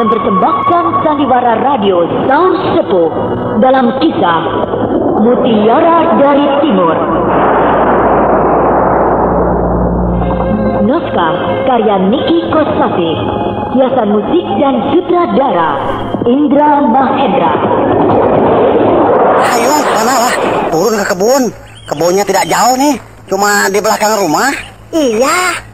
mempersembahkan sandiwara radio Sound Sepuh dalam kisah Mutiara dari Timur. Naskah karya Niki Kosasih, hiasan musik dan sutradara Indra Mahendra. Ayo, manalah, turun ke kebun. Kebunnya tidak jauh nih, cuma di belakang rumah. Iya.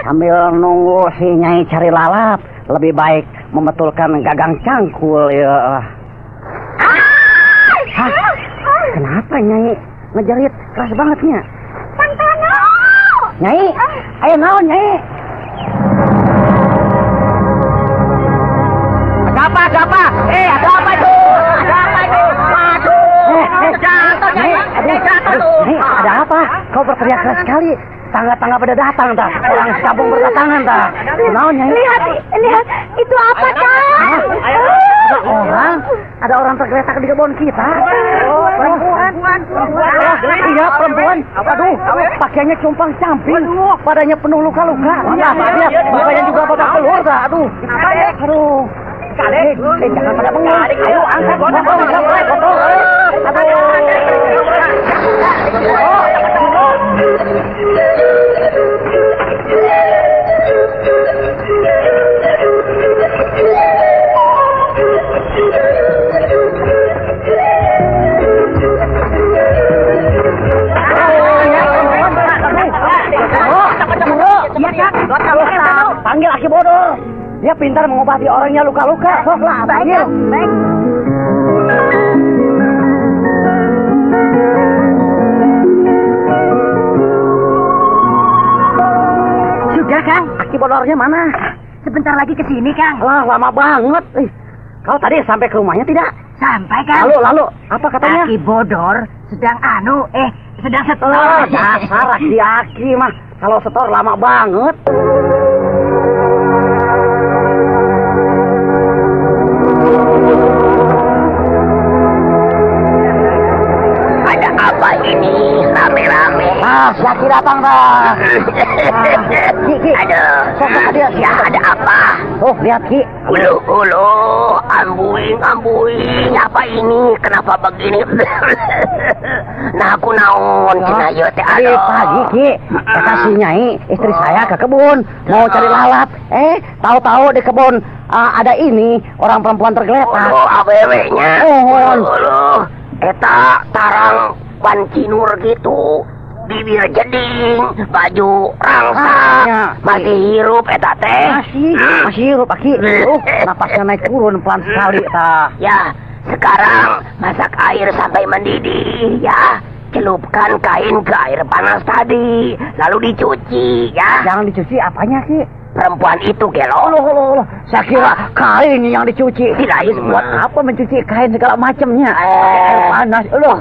Sambil nunggu si Nyai cari lalap, lebih baik membetulkan gagang cangkul ya. Hah? Kenapa Nyai ngejerit keras bangetnya? Santana! Nyai, ayo naon Nyai? Ada apa? Ada apa itu? Waduh, jatuh Nyai. Ada apa? Kau berteriak keras sekali. Tangga-tangga pada datang, tak? Orang sabung berdatangan, tak? Naon Nyai? Lihat, itu apa, Kang? Ada orang tergeletak di kebun kita. Perempuan. Iya, perempuan. Aduh, pakaiannya compang camping, badannya penuh luka-luka. Lihat, mukanya juga babak keluar, tak? Aduh. Jangan pada bengong. Ayo, angkat motor. Panggil Aki Bodoh. Dia pintar mengobati orangnya luka-luka. Soklah, panggil. Baik. Sudah, Kang. Aki Bodornya mana? Sebentar lagi ke sini, Kang. Wah, lama banget. Kau tadi sampai ke rumahnya tidak? Sampai, Kang. Lalu, apa katanya? Aki Bodor sedang sedang setor. Dasar Aki mah. Kalau setor lama banget. Ada apa ini rame-rame? Si Aki datang dah. Aduh, ya ada apa? Oh, lihat Ki. Ulu, ambuing, apa ini? Kenapa begini? Nah, aku naon, cina yuk teh Tadi pagi Ki, kata si Nyai, istri saya ke kebun, mau cari lalap. Tahu-tahu di kebun ada ini, orang perempuan tergeletak. Awewe-nya. Oh, eta tarang pancinur gitu. Bibir jeding, baju rangsa, masih hirup eta teh. Masih hirup Aki. Napasnya naik turun pelan sekali ta. Ya, sekarang masak air sampai mendidih ya. Celupkan kain ke air panas tadi, lalu dicuci ya. Jangan dicuci apanya Ki? Perempuan itu gelo. Loh. Saya kira kain yang dicuci. Tidak, buat apa mencuci kain segala macamnya? Air panas. Loh.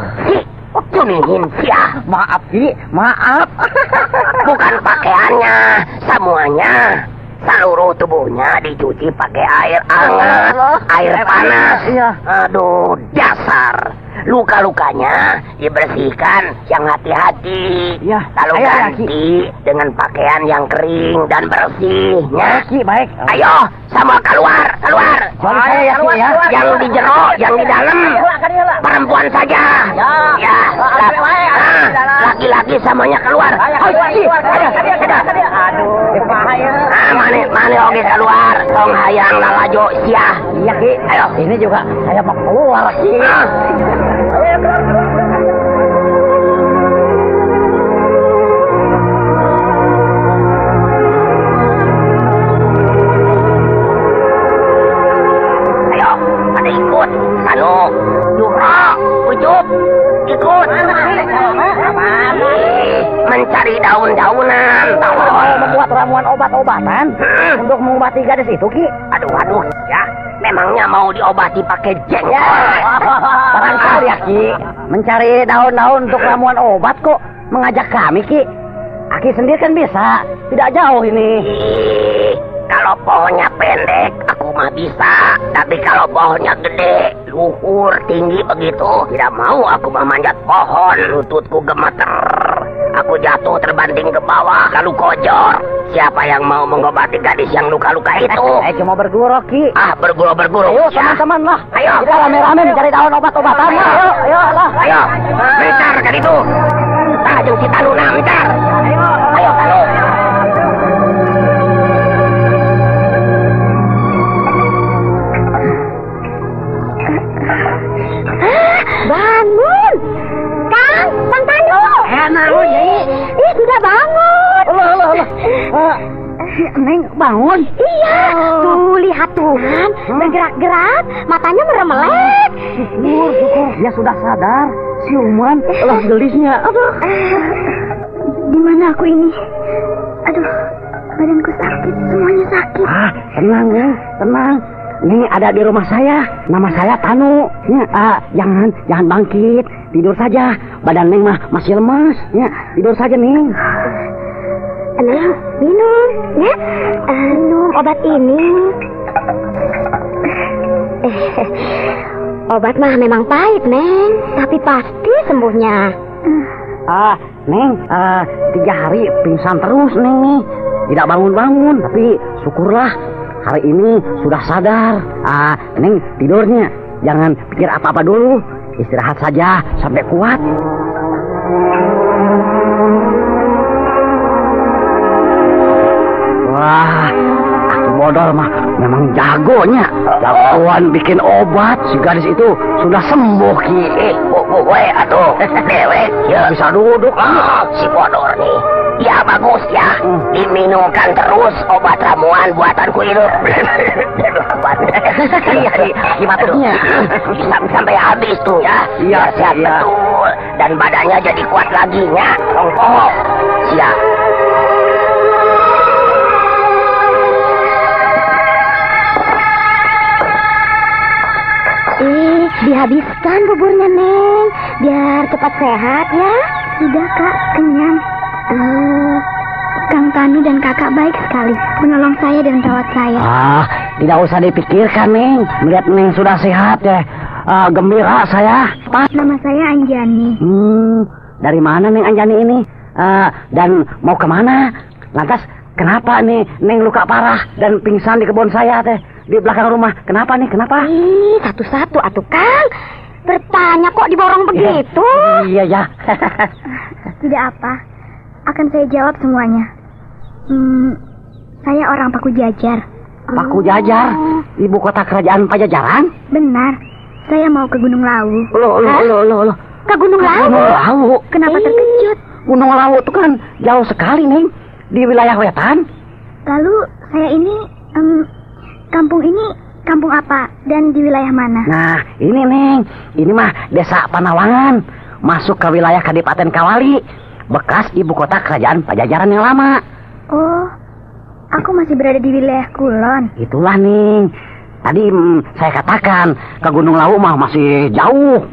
Cunihin sia. Maaf Ki, maaf. Bukan pakaiannya, semuanya. Seluruh tubuhnya dicuci pakai air hangat, air panas. Iya. Aduh, dasar. Luka-lukanya dibersihkan yang hati-hati. Ya, lalu ganti dengan pakaian yang kering dan bersih. Ya, baik. Ayo, sama keluar. Keluar ya, Ki, ya. Yang di jero, yang di dalam perempuan saja. Ya, laki-laki semuanya keluar. Aduh, mana oke keluar. Tong hayang lalajo sia. Iya Ki. Ayo, ini juga saya mau keluar Ki. Ayo, pada ikut. Anu, Jura, Ucup, ikut. Mencari daun-daunan. Membuat ramuan obat-obatan untuk mengobati gadis itu Ki. Aduh, ya. Memangnya mau diobati pakai jengkol? Barangkali ya Ki. Mencari daun-daun untuk ramuan obat kok mengajak kami Ki. Aki sendiri kan bisa. Tidak jauh ini. Kalau pohonnya pendek, aku mah bisa. Tapi kalau pohonnya gede, luhur, tinggi begitu, tidak mau aku memanjat pohon. Lututku gemeter. Aku jatuh terbanting ke bawah lalu kojor. Siapa yang mau mengobati gadis yang luka-luka itu? Cuma berguru, Ki. Berguru-berguru. Ayo, Ya. teman-teman lah. Ayo. Kita rame-rame mencari tahun obat-obatan. Ayo lah. Ayo, bentar kan itu. Tajung si Tanu bentar. Ayo Tanu. Bangun! Kang Tanu! Bangun, Nyai. Ih, sudah bangun! Allah. Neng bangun. Iya, tuh lihat Tuhan, bergerak-gerak, matanya meremelek. Syukur. Dia sudah sadar. Siuman. Allah gelisnya. Aduh, di mana aku ini? Aduh, badanku sakit, semuanya sakit. Tenang, Neng. Tenang. Ini ada di rumah saya. Nama saya Tanu. Ya, jangan bangkit. Tidur saja. Badan Neng mah masih lemas. Ya, tidur saja, Neng. Neng, minum, ya. Minum obat ini. Obat mah memang pahit, Neng. Tapi pasti sembuhnya. Neng, 3 hari pingsan terus, Neng nih. Tidak bangun-bangun, tapi syukurlah hari ini sudah sadar. Neng tidurnya jangan pikir apa-apa dulu. Istirahat saja sampai kuat. Wah, aku bodol mah memang jagonya. Jagoan bikin obat. Si gadis itu sudah sembuh, Ki. Atuh, dewek. Ya. Bisa duduk. Si bodor nih. Ya bagus ya. Diminumkan terus obat ramuan buatanku itu. Iya, batuknya. Sampai habis tuh ya. Iya, sehat iya. betul. Dan badannya jadi kuat lagi ya. Ongkong. Siap. Dihabiskan buburnya, Neng, biar cepat sehat ya. Sudah, Kak, kenyang. Kang Tanu dan Kakak baik sekali menolong saya dan merawat saya. Tidak usah dipikirkan, Neng. Melihat Neng sudah sehat ya. Gembira saya. Nama saya Anjani. Dari mana Neng Anjani ini? Dan mau kemana? Lantas kenapa nih Neng luka parah dan pingsan di kebun saya teh? Di belakang rumah. Kenapa nih? Kenapa? Satu-satu atuh, Kang. Bertanya kok diborong begitu? Iya, ya. Tidak apa. Akan saya jawab semuanya. Saya orang Paku Jajar. Paku Jajar? Ibu kota kerajaan Pajajaran? Benar. Saya mau ke Gunung Lawu. Loh. Ke Gunung Lawu? Gunung Lawu? Kenapa terkejut? Gunung Lawu itu kan jauh sekali, Neng. Di wilayah wetan. Lalu saya ini... kampung ini kampung apa dan di wilayah mana? Nah, ini Neng, ini mah Desa Panawangan, masuk ke wilayah Kadipaten Kawali, bekas ibu kota kerajaan Pajajaran yang lama. Oh, aku masih berada di wilayah Kulon. Itulah Neng, tadi saya katakan ke Gunung Lawu mah masih jauh.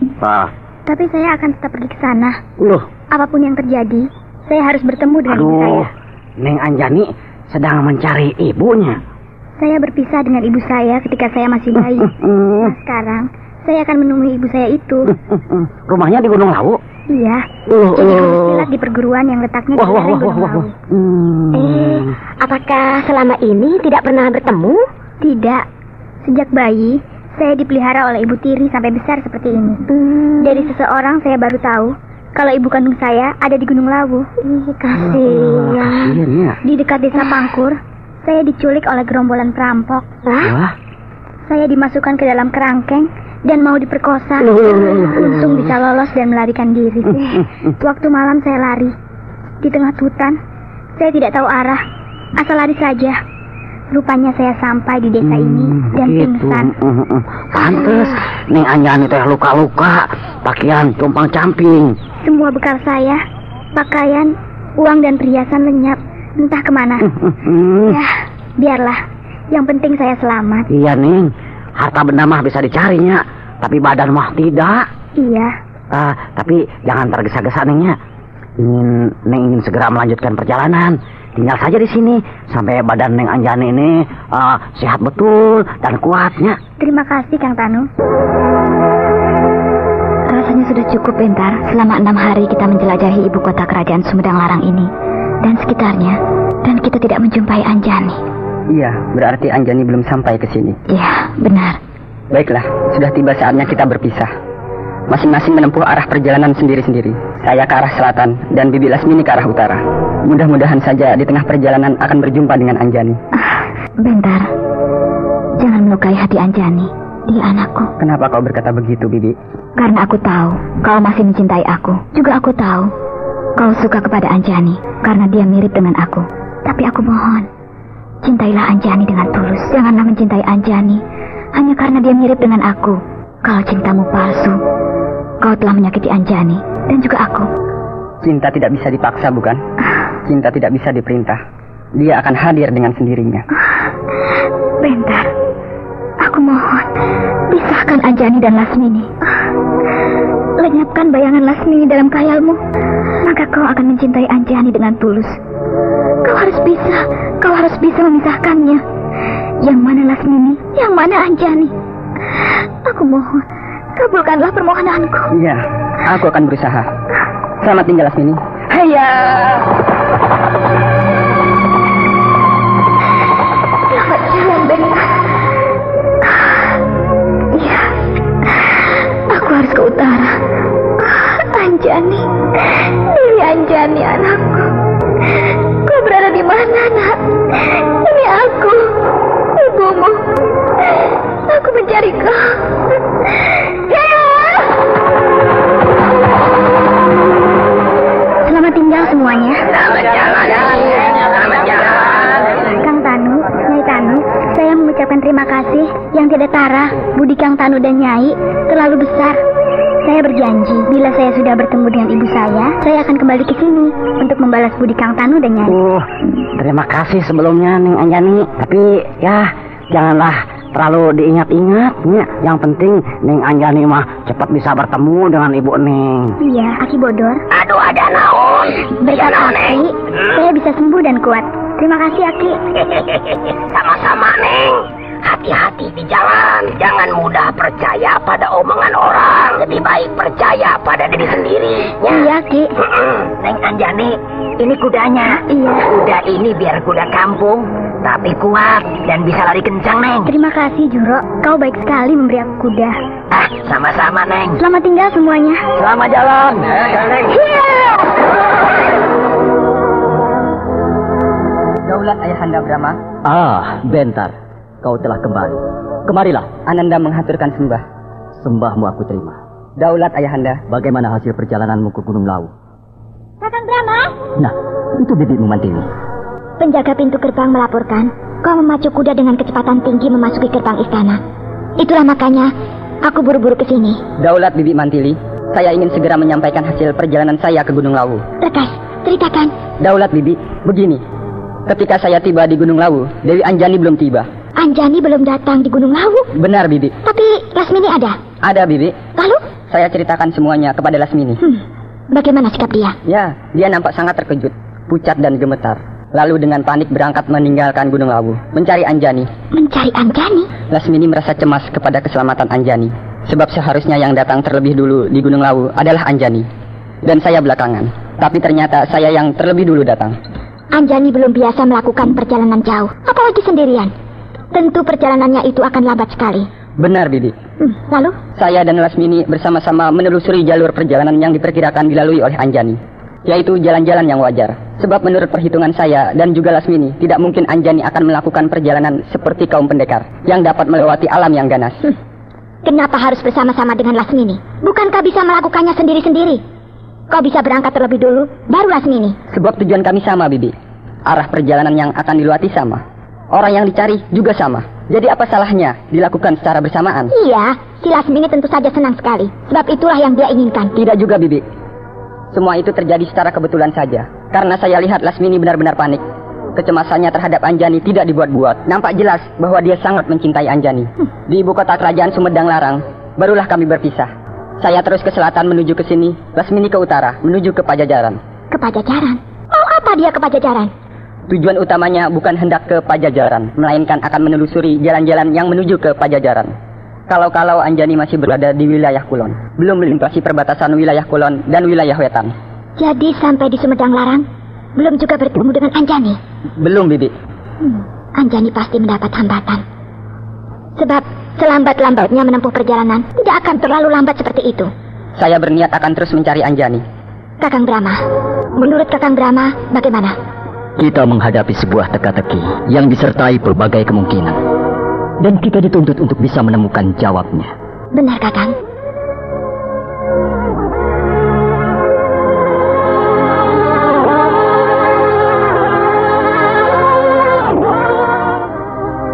Tapi saya akan tetap pergi ke sana. Loh, apapun yang terjadi, saya harus bertemu dengan ibu saya. Neng Anjani sedang mencari ibunya. Saya berpisah dengan ibu saya ketika saya masih bayi. Nah, sekarang saya akan menemui ibu saya itu. Rumahnya di Gunung Lawu? Iya. Jadi guru silat di perguruan yang letaknya di lereng Gunung Lawu. Apakah selama ini tidak pernah bertemu? Tidak. Sejak bayi, saya dipelihara oleh ibu tiri sampai besar seperti ini. Dari seseorang saya baru tahu kalau ibu kandung saya ada di Gunung Lawu. Kasihan. Di dekat desa Pangkur, saya diculik oleh gerombolan perampok. Saya dimasukkan ke dalam kerangkeng dan mau diperkosa. Untung bisa lolos dan melarikan diri. Waktu malam saya lari di tengah hutan. Saya tidak tahu arah, asal lari saja. Rupanya saya sampai di desa ini dan pingsan. Pantes Neng Anjani teh luka-luka, pakaian compang-camping. Semua bekal saya, pakaian, uang dan perhiasan lenyap. Entah kemana. Ya, biarlah. Yang penting saya selamat. Iya, Neng. Harta benda mah bisa dicarinya, tapi badan mah tidak. Iya. Tapi jangan tergesa-gesa, Nengnya. Neng ingin segera melanjutkan perjalanan. Tinggal saja di sini sampai badan Neng Anjani ini sehat betul dan kuatnya. Terima kasih, Kang Tanu. Rasanya Rasanya sudah cukup, Bentar. Selama 6 hari kita menjelajahi ibu kota kerajaan Sumedang Larang ini dan sekitarnya, dan kita tidak menjumpai Anjani. Iya, berarti Anjani belum sampai ke sini. Iya, benar. Baiklah, sudah tiba saatnya kita berpisah. Masing-masing menempuh arah perjalanan sendiri-sendiri. Saya ke arah selatan dan Bibi Lasmini ke arah utara. Mudah-mudahan saja di tengah perjalanan akan berjumpa dengan Anjani. Bentar, jangan melukai hati Anjani. Dia anakku. Kenapa kau berkata begitu, Bibi? Karena aku tahu kau masih mencintai aku. Juga aku tahu kau suka kepada Anjani karena dia mirip dengan aku. Tapi aku mohon, cintailah Anjani dengan tulus. Janganlah mencintai Anjani hanya karena dia mirip dengan aku. Kalau cintamu palsu, kau telah menyakiti Anjani dan juga aku. Cinta tidak bisa dipaksa, bukan? Cinta tidak bisa diperintah. Dia akan hadir dengan sendirinya. Bentar, aku mohon, pisahkan Anjani dan Lasmini. Lenyapkan bayangan Lasmini dalam khayalmu, maka kau akan mencintai Anjani dengan tulus. Kau harus bisa memisahkannya. Yang mana Lasmini, yang mana Anjani? Aku mohon, kabulkanlah permohonanku. Iya, aku akan berusaha. Selamat tinggal, Lasmini. Heya! Selamat jalan, Bentar. Iya, aku harus ke utara. Anjani, Dewi Anjani anakku. Kau berada di mana, Nak? Ini aku, ibumu. Aku mencari kau. Selamat tinggal semuanya. Selamat jalan. Selamat jalan. Kang Tanu, Nyai Tanu, saya mengucapkan terima kasih yang tidak tara. Budi Kang Tanu dan Nyai terlalu besar. Saya berjanji, bila saya sudah bertemu dengan ibu saya akan kembali ke sini untuk membalas budi Kang Tanu dan Nyai. Terima kasih sebelumnya, Neng Anjani. Tapi ya, janganlah terlalu diingat-ingat. Yang penting Neng Anjani mah cepat bisa bertemu dengan ibu Neng. Iya, Aki Bodor. Aduh, ada naon. Berkat Aki, saya bisa sembuh dan kuat. Terima kasih, Aki. Sama-sama, Neng. Hati-hati di jalan. Jangan mudah percaya pada omongan orang. Lebih baik percaya pada diri sendiri. Iya, Ki. Neng Anjani, ini kudanya. Iya. Kuda ini biar kuda kampung, tapi kuat dan bisa lari kencang, Neng. Terima kasih, Juro. Kau baik sekali memberi aku kuda. Sama-sama, Neng. Selamat tinggal semuanya. Selamat jalan. Daulat Ayahanda Brahma. Bentar. Kau telah kembali. Kemarilah. Ananda menghaturkan sembah. Sembahmu aku terima. Daulat Ayahanda. Bagaimana hasil perjalananmu ke Gunung Lawu? Kakang Brahma. Nah, itu bibimu Mantili. Penjaga pintu gerbang melaporkan kau memacu kuda dengan kecepatan tinggi memasuki gerbang istana. Itulah makanya aku buru-buru ke sini. Daulat Bibi Mantili, saya ingin segera menyampaikan hasil perjalanan saya ke Gunung Lawu. Rekas, ceritakan. Daulat Bibi, begini. Ketika saya tiba di Gunung Lawu, Dewi Anjani belum tiba. Anjani belum datang di Gunung Lawu. Benar, Bibi. Tapi Lasmini ada. Ada, Bibi. Lalu? Saya ceritakan semuanya kepada Lasmini. Bagaimana sikap dia? Ya, dia nampak sangat terkejut, pucat dan gemetar. Lalu dengan panik berangkat meninggalkan Gunung Lawu, mencari Anjani. Mencari Anjani? Lasmini merasa cemas kepada keselamatan Anjani. Sebab seharusnya yang datang terlebih dulu di Gunung Lawu adalah Anjani. Dan saya belakangan. Tapi ternyata saya yang terlebih dulu datang. Anjani belum biasa melakukan perjalanan jauh, apalagi sendirian. Tentu perjalanannya itu akan lambat sekali. Benar, Bibi. Lalu? Saya dan Lasmini bersama-sama menelusuri jalur perjalanan yang diperkirakan dilalui oleh Anjani, yaitu jalan-jalan yang wajar. Sebab menurut perhitungan saya dan juga Lasmini, tidak mungkin Anjani akan melakukan perjalanan seperti kaum pendekar yang dapat melewati alam yang ganas. Kenapa harus bersama-sama dengan Lasmini? Bukankah bisa melakukannya sendiri-sendiri? Kau bisa berangkat terlebih dulu, baru Lasmini. Sebab tujuan kami sama, Bibi. Arah perjalanan yang akan dilewati sama. Orang yang dicari juga sama. Jadi apa salahnya dilakukan secara bersamaan? Iya, si Lasmini tentu saja senang sekali. Sebab itulah yang dia inginkan. Tidak juga, Bibi. Semua itu terjadi secara kebetulan saja. Karena saya lihat Lasmini benar-benar panik. Kecemasannya terhadap Anjani tidak dibuat-buat. Nampak jelas bahwa dia sangat mencintai Anjani. Di ibu kota kerajaan Sumedang Larang, barulah kami berpisah. Saya terus ke selatan menuju ke sini, Lasmini ke utara menuju ke Pajajaran. Ke Pajajaran? Mau apa dia ke Pajajaran? Tujuan utamanya bukan hendak ke Pajajaran, melainkan akan menelusuri jalan-jalan yang menuju ke Pajajaran. Kalau Anjani masih berada di wilayah Kulon, belum melintasi perbatasan wilayah Kulon dan wilayah Wetan. Jadi sampai di Sumedang Larang, belum juga bertemu dengan Anjani? Belum, Bibi. Anjani pasti mendapat hambatan. Sebab selambat-lambatnya menempuh perjalanan tidak akan terlalu lambat seperti itu. Saya berniat akan terus mencari Anjani. Kakang Brahma, menurut Kakang Brahma, bagaimana? Kita menghadapi sebuah teka-teki yang disertai berbagai kemungkinan. Dan kita dituntut untuk bisa menemukan jawabnya. Benar, Kakang.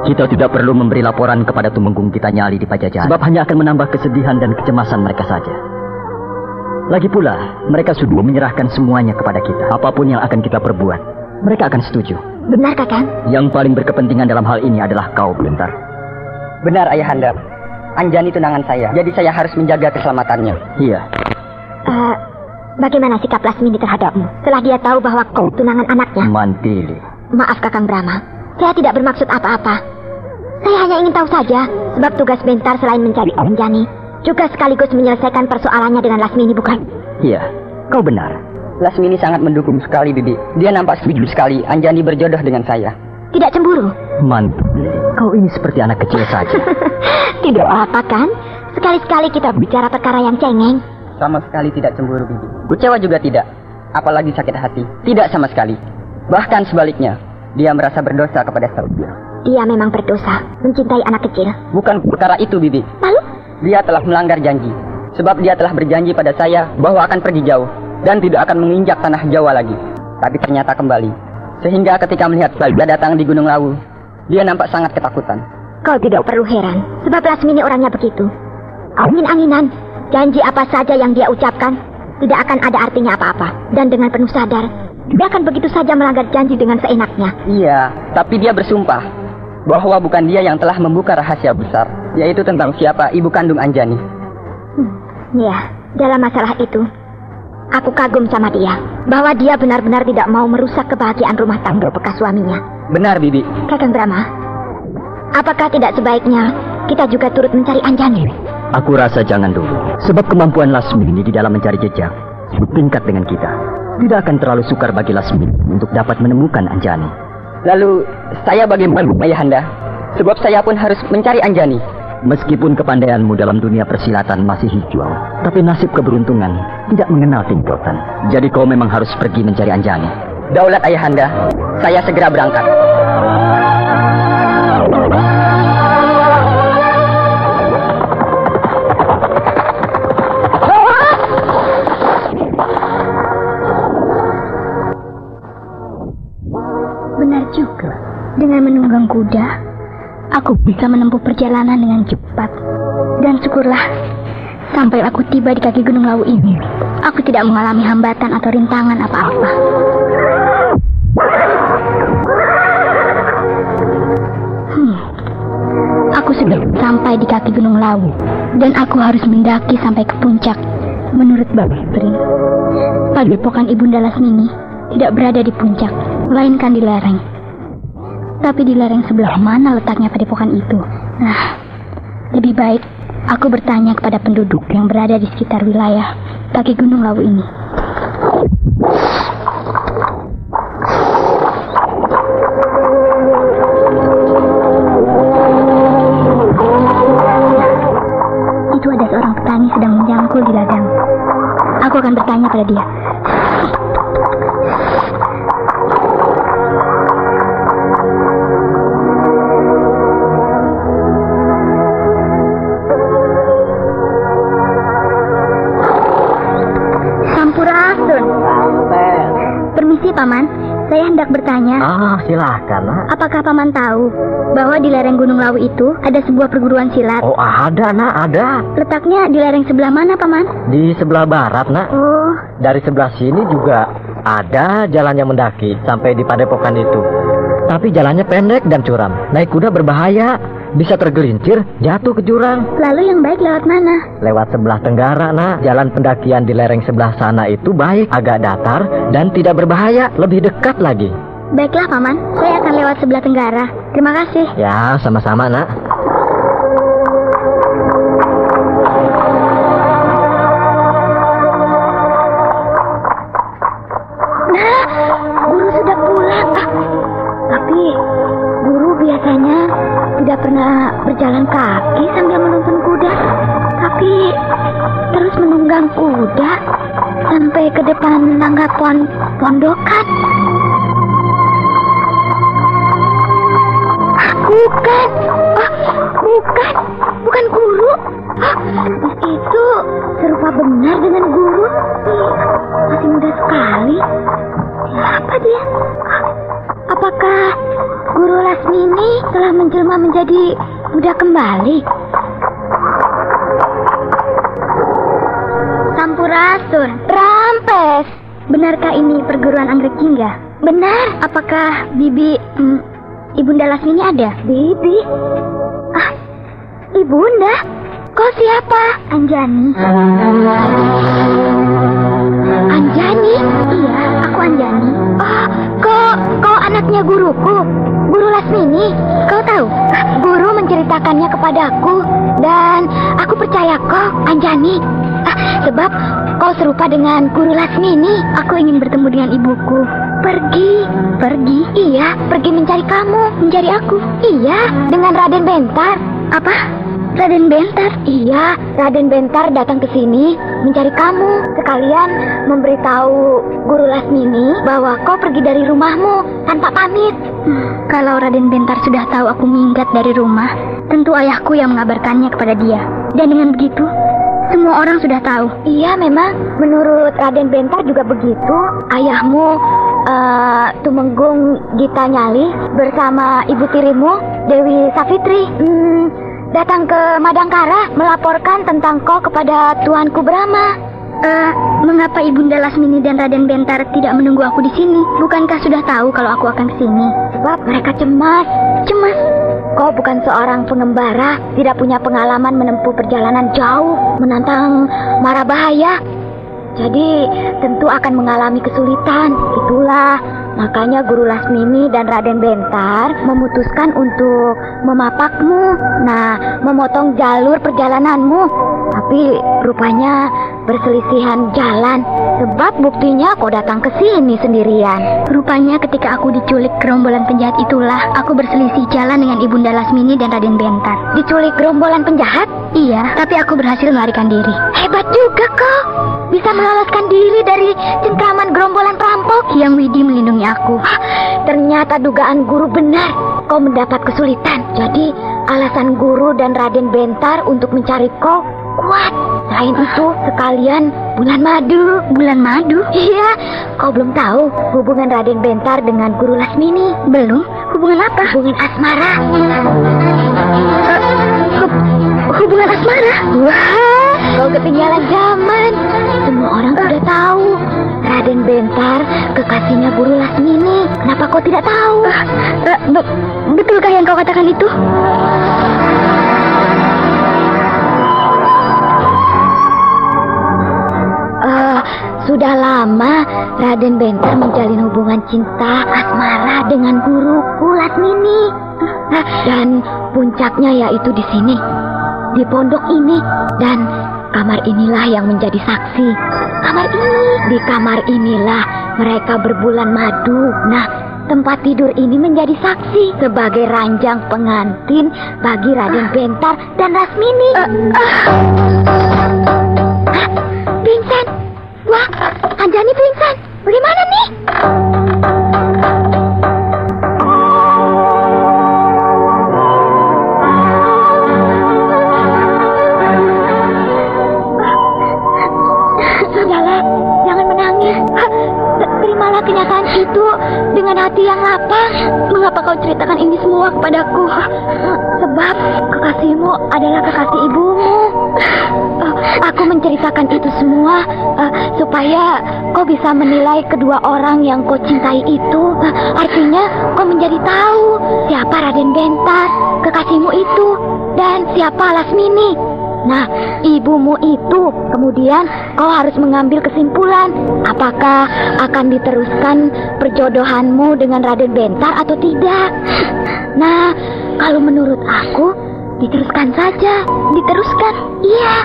Kita tidak perlu memberi laporan kepada Tumenggung kita Nyali di Pajajaran, sebab hanya akan menambah kesedihan dan kecemasan mereka saja. Lagi pula, mereka sudah menyerahkan semuanya kepada kita. Apapun yang akan kita perbuat, mereka akan setuju. Benar, Kakang. Yang paling berkepentingan dalam hal ini adalah kau, Bentar. Benar, Ayahanda. Anjani tunangan saya, jadi saya harus menjaga keselamatannya. Iya. Bagaimana sikap Lasmini terhadapmu setelah dia tahu bahwa kau tunangan anaknya? Mantili. Maaf, Kakang Brahma. Saya tidak bermaksud apa-apa. Saya hanya ingin tahu saja, sebab tugas Bentar selain mencari Anjani, juga sekaligus menyelesaikan persoalannya dengan Lasmini, bukan? Iya, kau benar. Lasmini sangat mendukung sekali, Bibi. Dia nampak setuju sekali Anjani berjodoh dengan saya. Tidak cemburu? Mantili, kau ini seperti anak kecil saja. Tidak apa kan? Sekali-sekali kita bicara perkara yang cengeng. Sama sekali tidak cemburu, Bibi. Kecewa juga tidak. Apalagi sakit hati. Tidak sama sekali. Bahkan sebaliknya, dia merasa berdosa kepada saudara. Dia memang berdosa, mencintai anak kecil. Bukan perkara itu, Bibi. Lalu? Dia telah melanggar janji. Sebab dia telah berjanji pada saya bahwa akan pergi jauh dan tidak akan menginjak tanah Jawa lagi. Tapi ternyata kembali. Sehingga ketika melihat Balda datang di Gunung Lawu, dia nampak sangat ketakutan. Kau tidak perlu heran, sebab Lasmini orangnya begitu. Angin-anginan, janji apa saja yang dia ucapkan tidak akan ada artinya apa-apa. Dan dengan penuh sadar, dia akan begitu saja melanggar janji dengan seenaknya. Iya, tapi dia bersumpah bahwa bukan dia yang telah membuka rahasia besar, yaitu tentang siapa ibu kandung Anjani. Ya, dalam masalah itu, aku kagum sama dia, bahwa dia benar-benar tidak mau merusak kebahagiaan rumah tangga bekas suaminya. Benar, Bibi. Kakang Brahma, apakah tidak sebaiknya kita juga turut mencari Anjani? Aku rasa jangan dulu, sebab kemampuan Lasmini di dalam mencari jejak setingkat dengan kita. Tidak akan terlalu sukar bagi Lasmini untuk dapat menemukan Anjani. Lalu, saya bagaimana, Ayahanda? Sebab saya pun harus mencari Anjani. Meskipun kepandaianmu dalam dunia persilatan masih hijau, tapi nasib keberuntungan tidak mengenal tingkatan. Jadi kau memang harus pergi mencari Anjani. Daulat Ayahanda, saya segera berangkat. Benar juga, dengan menunggang kuda, aku bisa menempuh perjalanan dengan cepat. Dan syukurlah, sampai aku tiba di kaki Gunung Lawu ini, aku tidak mengalami hambatan atau rintangan apa-apa. Aku sudah sampai di kaki Gunung Lawu, dan aku harus mendaki sampai ke puncak. Menurut Bapak Pring, padepokan Ibunda Lasmini tidak berada di puncak, melainkan di lereng. Tapi di lereng sebelah mana letaknya padepokan itu? Nah, lebih baik aku bertanya kepada penduduk yang berada di sekitar wilayah kaki Gunung Lawu ini. Itu ada seorang petani sedang menjangkul di ladang. Aku akan bertanya pada dia. Permisi, Paman. Saya hendak bertanya. Silahkan, Nak. Apakah Paman tahu bahwa di lereng Gunung Lawu itu ada sebuah perguruan silat? Oh, ada, Nak, ada. Letaknya di lereng sebelah mana, Paman? Di sebelah barat, Nak. Oh, Dari sebelah sini juga ada jalan yang mendaki sampai di padepokan itu. Tapi jalannya pendek dan curam. Naik kuda berbahaya. Bisa tergelincir, jatuh ke jurang. lalu yang baik lewat mana? Lewat sebelah tenggara, Nak. Jalan pendakian di lereng sebelah sana itu baik, agak datar dan tidak berbahaya, lebih dekat lagi. Baiklah, Paman. Saya akan lewat sebelah tenggara. Terima kasih. Ya, sama-sama, Nak. berjalan kaki sambil menuntun kuda, tapi terus menunggang kuda sampai ke depan tangga pondokan. Bukan guru. Itu serupa benar dengan guru. Masih muda sekali. Siapa dia? Apakah Guru Lasmini telah menjelma menjadi muda kembali? Sampurasun. Rampes. Benarkah ini perguruan anggrek jingga? Benar. Apakah Bibi Ibunda Lasmini ada? Bibi? Ibunda? Kau siapa? Anjani. Anjani? Iya, aku Anjani. Kau anaknya guruku, Guru Lasmini. Kau tahu, guru menceritakannya kepadaku dan aku percaya kau Anjani. Sebab kau serupa dengan Guru Lasmini. Aku ingin bertemu dengan ibuku. Pergi? Iya, pergi mencari kamu, mencari aku. Iya, dengan Raden Bentar. Apa? Raden Bentar? Iya, Raden Bentar datang ke sini mencari kamu. Sekalian memberitahu Guru Lasmini bahwa kau pergi dari rumahmu tanpa pamit. Kalau Raden Bentar sudah tahu aku minggat dari rumah, tentu ayahku yang mengabarkannya kepada dia. Dan dengan begitu, semua orang sudah tahu. Iya, memang menurut Raden Bentar juga begitu. Ayahmu Tumenggung Gita Nyali bersama ibu tirimu Dewi Savitri datang ke Madangkara melaporkan tentang kau kepada Tuanku Brahma. Mengapa Ibunda Lasmini dan Raden Bentar tidak menunggu aku di sini? Bukankah sudah tahu kalau aku akan ke sini? Sebab mereka cemas. Cemas? Kau bukan seorang pengembara, tidak punya pengalaman menempuh perjalanan jauh, menantang mara bahaya. Jadi tentu akan mengalami kesulitan. Itulah makanya Guru Lasmini dan Raden Bentar memutuskan untuk memapakmu. Nah, memotong jalur perjalananmu. Tapi rupanya perselisihan jalan. Sebab buktinya kau datang ke sini sendirian. Rupanya ketika aku diculik gerombolan penjahat itulah aku berselisih jalan dengan Ibunda Lasmini dan Raden Bentar. Diculik gerombolan penjahat? Iya, tapi aku berhasil melarikan diri. Hebat juga kau. Bisa meloloskan diri dari cengkraman gerombolan perampok. Yang Widi melindungi aku. Ternyata dugaan guru benar. Kau mendapat kesulitan. Jadi alasan guru dan Raden Bentar untuk mencari kau kuat. Selain itu, sekalian bulan madu. Bulan madu? Iya. Kau belum tahu hubungan Raden Bentar dengan Guru Lasmini? Belum. Hubungan apa? Hubungan asmara. Hubungan asmara? Wah, kau ketinggalan zaman. Semua orang sudah tahu. Raden Bentar kekasihnya Guru Lasmini. Kenapa kau tidak tahu? Betulkah yang kau katakan itu? Sudah lama Raden Bentar menjalin hubungan cinta asmara dengan guruku Lasmini. Dan puncaknya yaitu di sini, di pondok ini. Dan kamar inilah yang menjadi saksi. Kamar ini. Di kamar inilah mereka berbulan madu. Nah, tempat tidur ini menjadi saksi sebagai ranjang pengantin bagi Raden Bentar dan Lasmini. Pingsan. Wah, Anjani pingsan. Bagaimana nih? Sudahlah, jangan menangis. Terimalah kenyataan itu dengan hati yang lapang. Mengapa kau ceritakan ini semua kepadaku? Sebab kekasihmu adalah kekasih ibumu. Aku menceritakan itu semua supaya kau bisa menilai kedua orang yang kau cintai itu. Artinya kau menjadi tahu siapa Raden Bentar, kekasihmu itu, dan siapa Lasmini. Nah, ibumu itu. Kemudian kau harus mengambil kesimpulan. Apakah akan diteruskan perjodohanmu dengan Raden Bentar atau tidak? Nah, kalau menurut aku, diteruskan saja. Diteruskan? Iya.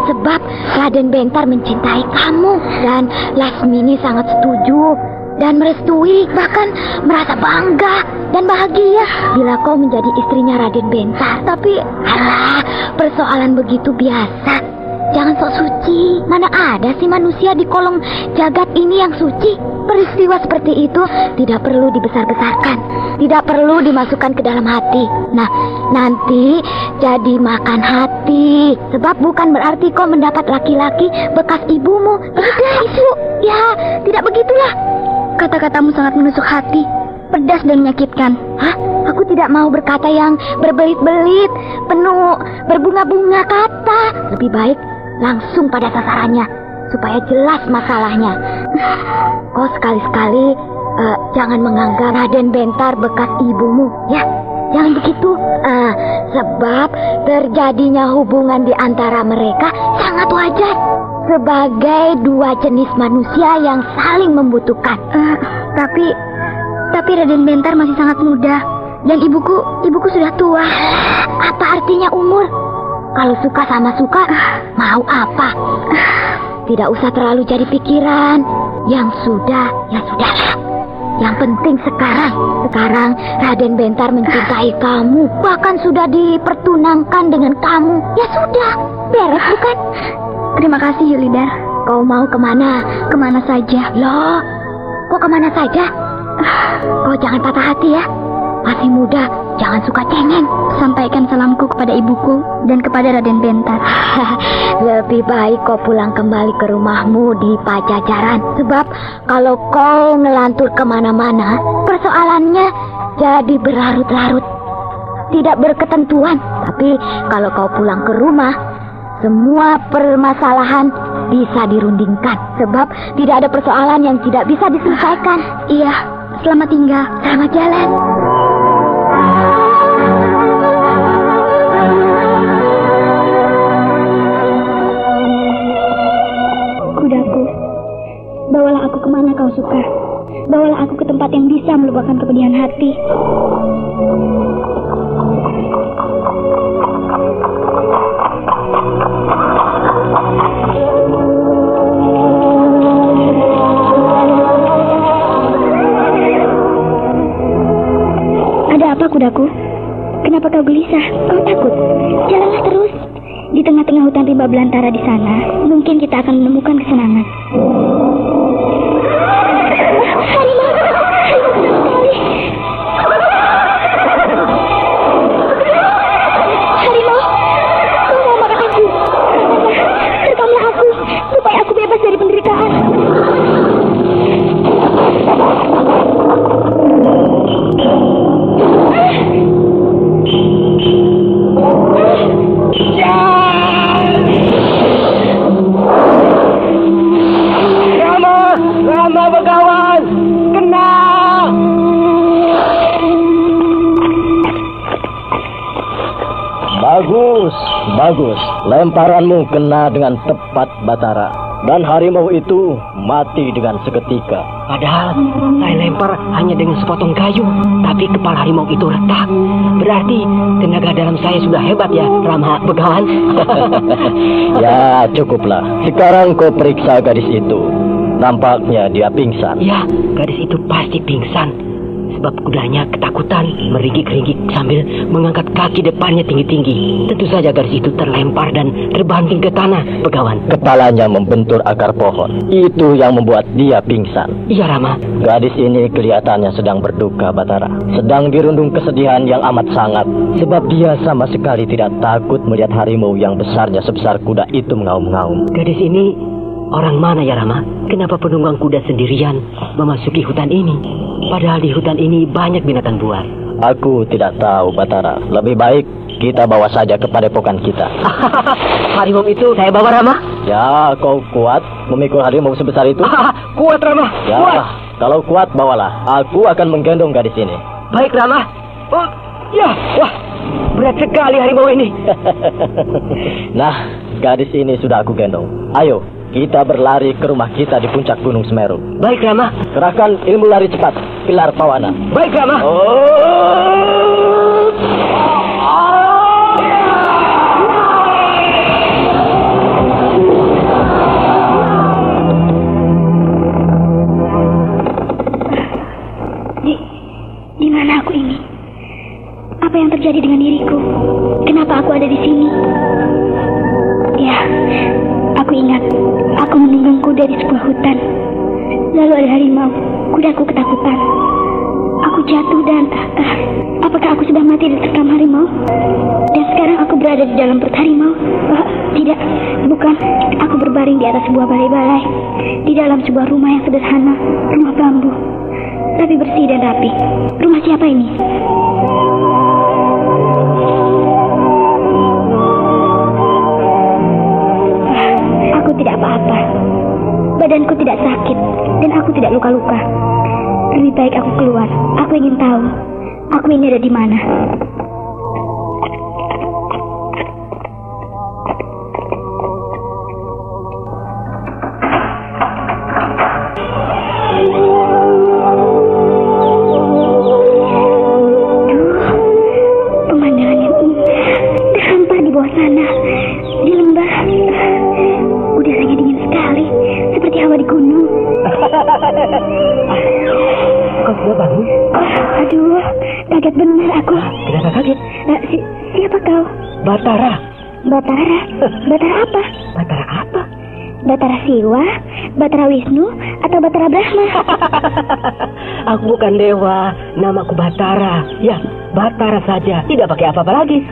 Sebab Raden Bentar mencintai kamu. Dan Lasmini sangat setuju. dan merestui, bahkan merasa bangga dan bahagia bila kau menjadi istrinya Raden Bentar. Tapi, alah, persoalan begitu biasa. Jangan sok suci. Mana ada sih manusia di kolong jagat ini yang suci? Peristiwa seperti itu tidak perlu dibesar-besarkan, tidak perlu dimasukkan ke dalam hati. Nah, nanti jadi makan hati. Sebab bukan berarti kau mendapat laki-laki bekas ibumu. Tidak, itu. Ya, tidak begitulah. Kata-katamu sangat menusuk hati, pedas dan menyakitkan. Hah? Aku tidak mau berkata yang berbelit-belit, penuh berbunga-bunga kata. Lebih baik langsung pada sasarannya, supaya jelas masalahnya. Kau sekali-sekali jangan menganggap Raden Bentar bekas ibumu, ya. Jangan begitu. Sebab terjadinya hubungan di antara mereka sangat wajar. Sebagai dua jenis manusia yang saling membutuhkan. Tapi Raden Bentar masih sangat muda. Dan ibuku sudah tua. Apa artinya umur? Kalau suka sama suka, mau apa? Tidak usah terlalu jadi pikiran. Yang sudah, ya sudahlah. Yang penting sekarang Raden Bentar mencintai kamu. Bahkan sudah dipertunangkan dengan kamu. Ya sudah, beres bukan? Terima kasih Yulidar. Kau mau kemana? Kemana saja. Loh, kok kemana saja? Kau jangan patah hati ya. Masih muda, jangan suka cengeng. Sampaikan salamku kepada ibuku dan kepada Raden Bentar. Lebih baik kau pulang kembali ke rumahmu di Pajajaran. Sebab kalau kau ngelantur kemana-mana, persoalannya jadi berlarut-larut, tidak berketentuan. Tapi kalau kau pulang ke rumah, semua permasalahan bisa dirundingkan. Sebab tidak ada persoalan yang tidak bisa diselesaikan. Iya, selamat tinggal, selamat jalan. Kudaku, bawalah aku kemana kau suka. Bawalah aku ke tempat yang bisa melupakan kepedihan hati. Ada apa kudaku? Kenapa kau gelisah? Kau takut? Jalanlah terus. Di tengah-tengah hutan rimba belantara di sana, mungkin kita akan menemukan kesenangan. Harimau sekali. Harimau, kau mau makan aku? Rekamlah aku, supaya aku bebas dari penderitaan. Rama Begawan, kena! Bagus. Lemparanmu kena dengan tepat, Batara. Dan harimau itu mati dengan seketika. Padahal saya lempar hanya dengan sepotong kayu, tapi kepala harimau itu retak. Berarti tenaga dalam saya sudah hebat ya, Rama Begawan. Ya, cukuplah. Sekarang kau periksa gadis itu. Nampaknya dia pingsan. Ya, gadis itu pasti pingsan. Sebab kudanya ketakutan, meringkik-ringkik sambil mengangkat kaki depannya tinggi-tinggi. Tentu saja gadis itu terlempar dan terbanting ke tanah, Begawan. Kepalanya membentur akar pohon. Itu yang membuat dia pingsan. Iya, Rama. Gadis ini kelihatannya sedang berduka, Batara. Sedang dirundung kesedihan yang amat sangat. Sebab dia sama sekali tidak takut melihat harimau yang besarnya sebesar kuda itu mengaum-ngaum. Gadis ini orang mana ya, Rama? Kenapa penunggang kuda sendirian memasuki hutan ini? Padahal di hutan ini banyak binatang buas. Aku tidak tahu, Batara. Lebih baik kita bawa saja ke padepokan kita. Harimau itu saya bawa, Rama. Ya, kau kuat memikul harimau sebesar itu? Kuat, Rama. Ya, kuat. Kalau kuat bawalah. Aku akan menggendong gadis ini. Baik, Rama. Oh, ya, wah, berat sekali harimau ini. Nah, gadis ini sudah aku gendong. Ayo, kita berlari ke rumah kita di puncak Gunung Semeru. Baik, Rama. Kerahkan ilmu lari cepat, Pilar Pawana. Baik, Rama. Di mana aku ini? Apa yang terjadi dengan diriku? Kenapa aku ada di sini? Ya, aku ingat. Aku menunggang kuda di sebuah hutan. Lalu ada harimau. Kudaku ketakutan. Aku jatuh dan... apakah aku sudah mati diterkam harimau? Dan sekarang aku berada di dalam perut harimau? Tidak, bukan. Aku berbaring di atas sebuah balai-balai. Di dalam sebuah rumah yang sederhana. Rumah bambu. Tapi bersih dan rapi. Rumah siapa ini? Aku tidak apa-apa. Badanku tidak sakit. Dan aku tidak luka-luka. Lebih baik aku keluar. Aku ingin tahu. Aku ini ada di mana. Pemandangan yang indah terhampar di bawah sana. Di lembah. Udaranya dingin sekali. Seperti hawa di gunung. Kau sudah bangun? Aduh, kaget benar aku. Kenapa kaget? Siapa kau? Batara. Batara? Batara apa? Batara apa? Batara Siwa? Batara Wisnu? Atau Batara Brahma? Aku bukan dewa. Namaku Batara. Ya, Batara saja. Tidak pakai apa-apa lagi.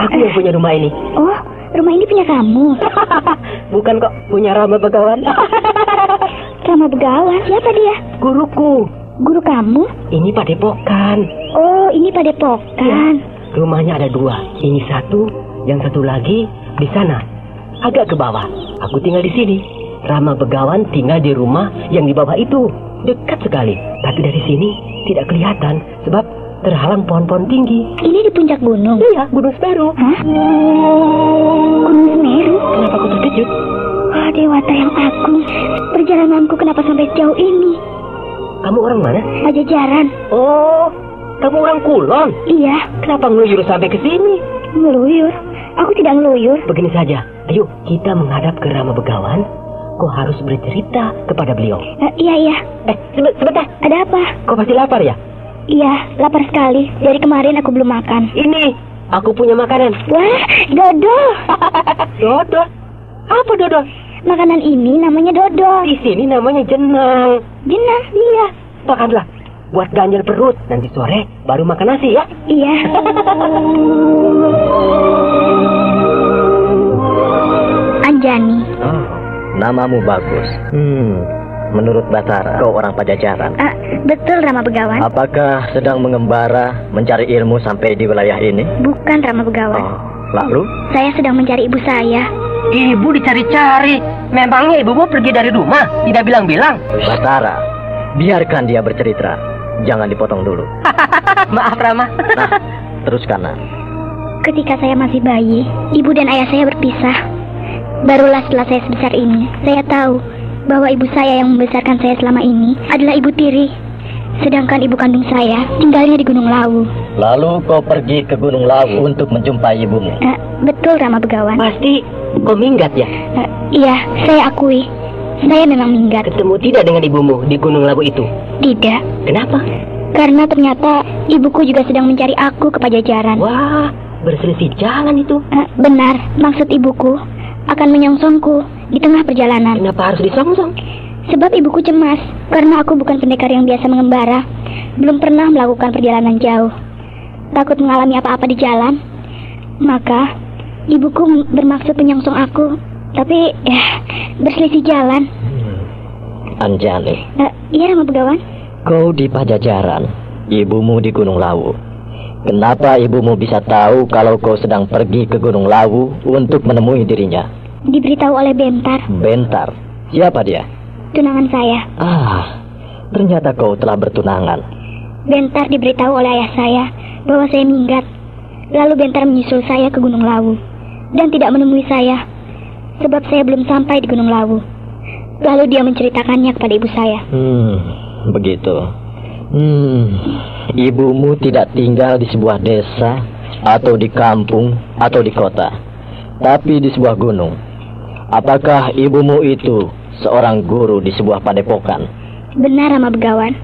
Aku yang punya rumah ini. Oh, rumah ini punya kamu? Bukan kok, punya Rama Begawan. Rama Begawan? Siapa dia? Guruku. Guru kamu? Ini Padepokan. Oh, ini Padepokan. Ya, rumahnya ada 2. Ini satu, yang satu lagi di sana. Agak ke bawah. Aku tinggal di sini. Rama Begawan tinggal di rumah yang di bawah itu. Dekat sekali. Tapi dari sini tidak kelihatan sebab terhalang pohon-pohon tinggi. Ini di puncak gunung? Iya, Gunung Semeru. Hah? Gunung Semeru? Kenapa aku terkejut? Oh, Dewata yang agung. Perjalananku kenapa sampai sejauh ini? Kamu orang mana? Pajajaran. Oh, kamu orang Kulon? Iya. Kenapa ngeluyur sampai ke sini? Ngeluyur? Aku tidak ngeluyur. Begini saja, ayo kita menghadap ke Rama Begawan. Kau harus bercerita kepada beliau. Iya. Sebentar. Ada apa? Kau pasti lapar ya? Iya, lapar sekali. Dari kemarin aku belum makan. Ini, aku punya makanan. Wah, dodol. Dodol? Apa dodol? Makanan ini namanya dodol. Di sini namanya jenang. Jenang? Iya. Makanlah. Buat ganjal perut. Nanti sore baru makan nasi ya. Iya. Anjani. Oh, namamu bagus. Menurut Batara, kau orang Pajajaran. Betul, Rama Begawan. Apakah sedang mengembara mencari ilmu sampai di wilayah ini? Bukan, Rama Begawan. Oh, lalu? Saya sedang mencari ibu saya. Ibu dicari-cari. Memangnya ibumu pergi dari rumah? Tidak bilang-bilang. Batara, biarkan dia bercerita. Jangan dipotong dulu. Maaf, Rama. Nah, teruskan. Ketika saya masih bayi, ibu dan ayah saya berpisah. Barulah setelah saya sebesar ini, saya tahu bahwa ibu saya yang membesarkan saya selama ini adalah Ibu Tiri. Sedangkan ibu kandung saya tinggalnya di Gunung Lawu. Lalu kau pergi ke Gunung Lawu untuk menjumpai ibumu? Betul, Rama Begawan. Pasti kau minggat ya? Iya, saya akui. Saya memang minggat. Ketemu tidak dengan ibumu di Gunung Lawu itu? Tidak. Kenapa? Karena ternyata ibuku juga sedang mencari aku ke Pajajaran. Wah, berselisih jalan itu. Benar, maksud ibuku akan menyongsongku di tengah perjalanan. Kenapa harus disongsong? Sebab ibuku cemas, karena aku bukan pendekar yang biasa mengembara. Belum pernah melakukan perjalanan jauh. Takut mengalami apa-apa di jalan. Maka, ibuku bermaksud menyongsong aku. Tapi, berselisih jalan. Anjani. Iya, Rama Begawan. Kau di Pajajaran, ibumu di Gunung Lawu. Kenapa ibumu bisa tahu kalau kau sedang pergi ke Gunung Lawu untuk menemui dirinya? Diberitahu oleh Bentar. Bentar? Siapa dia? Tunangan saya. Ternyata kau telah bertunangan. Bentar diberitahu oleh ayah saya bahwa saya minggat. Lalu Bentar menyusul saya ke Gunung Lawu dan tidak menemui saya, sebab saya belum sampai di Gunung Lawu. Lalu dia menceritakannya kepada ibu saya. Begitu. Ibumu tidak tinggal di sebuah desa, atau di kampung, atau di kota, tapi di sebuah gunung. Apakah ibumu itu seorang guru di sebuah padepokan? Benar, Rama Begawan.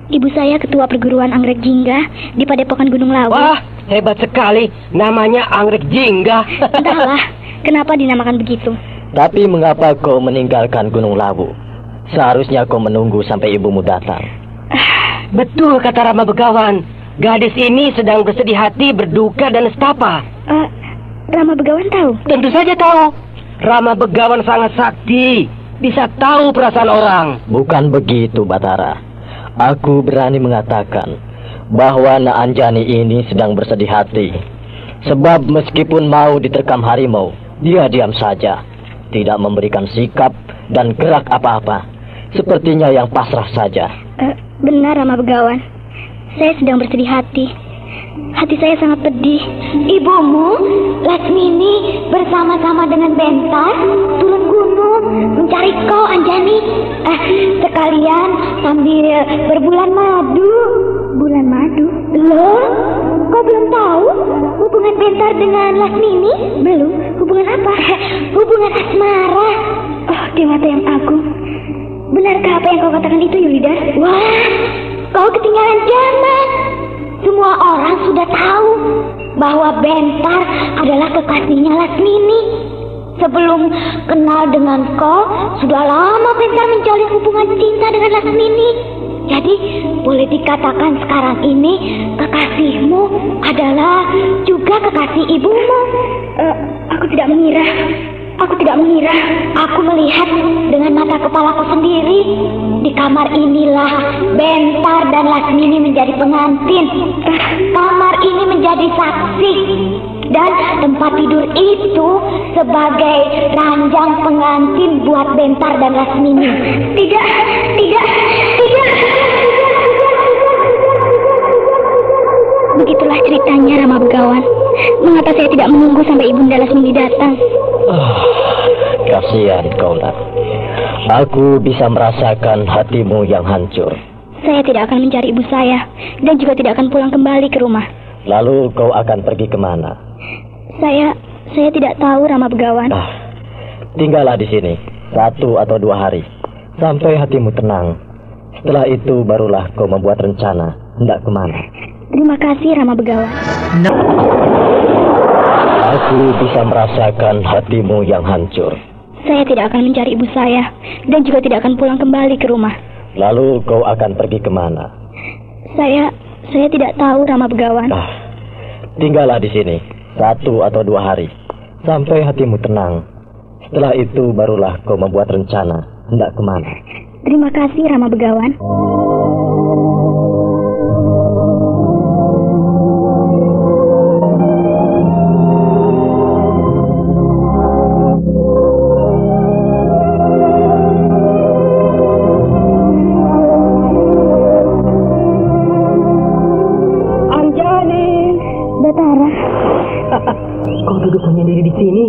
Ibu saya ketua perguruan anggrek jingga di Padepokan Gunung Lawu. Wah, hebat sekali. Namanya anggrek jingga. Entahlah, kenapa dinamakan begitu. Tapi mengapa kau meninggalkan Gunung Lawu? Seharusnya kau menunggu sampai ibumu datang. Betul kata Rama Begawan. Gadis ini sedang bersedih hati, berduka dan nestapa. Rama Begawan tahu? Tentu saja tahu. Rama Begawan sangat sakti. Bisa tahu perasaan orang. Bukan begitu, Batara. Aku berani mengatakan bahwa Nak Anjani ini sedang bersedih hati. Sebab meskipun mau diterkam harimau, dia diam saja, tidak memberikan sikap dan gerak apa-apa. Sepertinya yang pasrah saja. Benar, Rama Begawan. Saya sedang bersedih hati. Hati saya sangat pedih. Ibumu, Lasmini, bersama-sama dengan Bentar turun gunung mencari kau, Anjani. Sekalian sambil berbulan madu. Bulan madu? Loh, kau belum tahu hubungan Bentar dengan Lasmini? Belum. Hubungan apa? Hubungan asmara. Oh, Dewata yang agung. Benarkah apa yang kau katakan itu, Yulida? Wah, kau ketinggalan zaman. Semua orang sudah tahu bahwa Bentar adalah kekasihnya Lasmini. Sebelum kenal dengan kau, sudah lama Bentar menjalin hubungan cinta dengan Lasmini. Jadi, boleh dikatakan sekarang ini kekasihmu adalah juga kekasih ibumu. Aku tidak mengira. Aku melihat dengan mata kepalaku sendiri. Di kamar inilah Bentar dan Lasmini menjadi pengantin. Kamar ini menjadi saksi. Dan tempat tidur itu sebagai ranjang pengantin buat Bentar dan Lasmini. Tidak. Begitulah ceritanya, Rama Begawan. Mengapa saya tidak menunggu sampai Ibunda Lasmini datang? Kasihan kau, Nak. Aku bisa merasakan hatimu yang hancur. Saya tidak akan mencari ibu saya dan juga tidak akan pulang kembali ke rumah. Lalu kau akan pergi kemana? Saya tidak tahu, Rama Begawan. Tinggallah di sini 1 atau 2 hari sampai hatimu tenang. Setelah itu barulah kau membuat rencana hendak kemana. Terima kasih, Rama Begawan. Aku bisa merasakan hatimu yang hancur. Saya tidak akan mencari ibu saya dan juga tidak akan pulang kembali ke rumah. Lalu kau akan pergi kemana? Saya tidak tahu, Rama Begawan. Tinggallah di sini 1 atau 2 hari sampai hatimu tenang. Setelah itu barulah kau membuat rencana hendak kemana. Terima kasih, Rama Begawan. Kau duduk menyendiri di sini.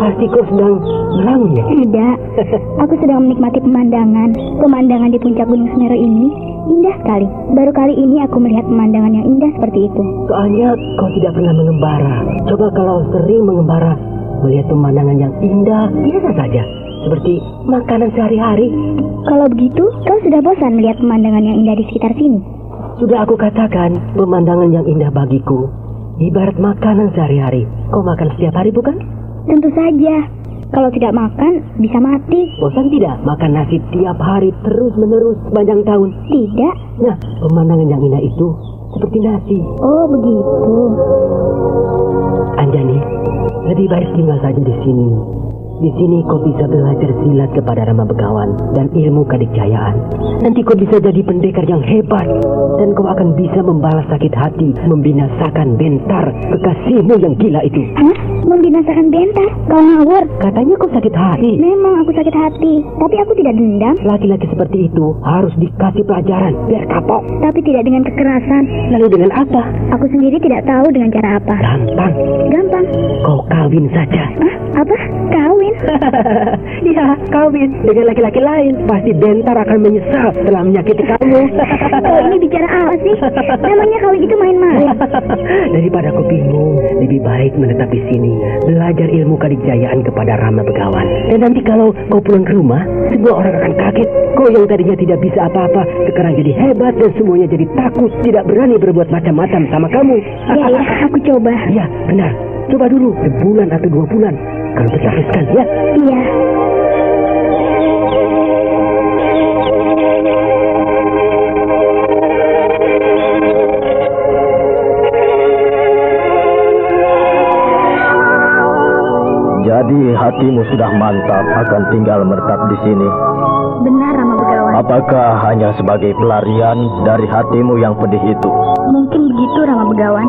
Pasti kau sedang melamun, ya? Tidak, aku sedang menikmati pemandangan. Pemandangan di puncak Gunung Semeru ini indah sekali. Baru kali ini aku melihat pemandangan yang indah seperti itu. Soalnya kau tidak pernah mengembara. Coba kalau sering mengembara, melihat pemandangan yang indah, biasa saja. Seperti makanan sehari-hari. Kalau begitu, kau sudah bosan melihat pemandangan yang indah di sekitar sini? Sudah aku katakan, pemandangan yang indah bagiku ibarat makanan sehari-hari. Kau makan setiap hari, bukan? Tentu saja. Kalau tidak makan, bisa mati. Bosan tidak makan nasi tiap hari terus-menerus sepanjang tahun? Tidak. Nah, pemandangan yang indah itu seperti nasi. Oh, begitu. Anjani, lebih baik tinggal saja di sini. Di sini kau bisa belajar silat kepada Rama Begawan dan ilmu kadikjayaan. Nanti kau bisa jadi pendekar yang hebat. Dan kau akan bisa membalas sakit hati, membinasakan Bentar, kekasihmu yang gila itu. Hah? Membinasakan Bentar? Kau ngawur. Katanya kau sakit hati. Memang aku sakit hati, tapi aku tidak dendam. Laki-laki seperti itu harus dikasih pelajaran, biar kapok. Tapi tidak dengan kekerasan. Lalu dengan apa? Aku sendiri tidak tahu dengan cara apa. Gampang. Gampang? Kau kawin saja. Hah? Apa? Kawin? Iya, kawin dengan laki-laki lain. Pasti Bentar akan menyesal setelah menyakiti kamu. Kau ini bicara apa sih? Namanya kawin itu main-main. Daripada kau bingung, lebih baik menetap di sini. belajar ilmu kadikjayaan kepada Rama Begawan. Dan nanti kalau kau pulang ke rumah, semua orang akan kaget. Kau yang tadinya tidak bisa apa-apa, sekarang jadi hebat dan semuanya jadi takut, tidak berani berbuat macam-macam sama kamu. Ya, aku coba. Ya, benar. Coba dulu, sebulan atau 2 bulan. Kalau teruskan, ya? Iya. Jadi hatimu sudah mantap akan tinggal menetap di sini. Benar, Rama Begawan. Apakah hanya sebagai pelarian dari hatimu yang pedih itu? Mungkin begitu, Rama Begawan.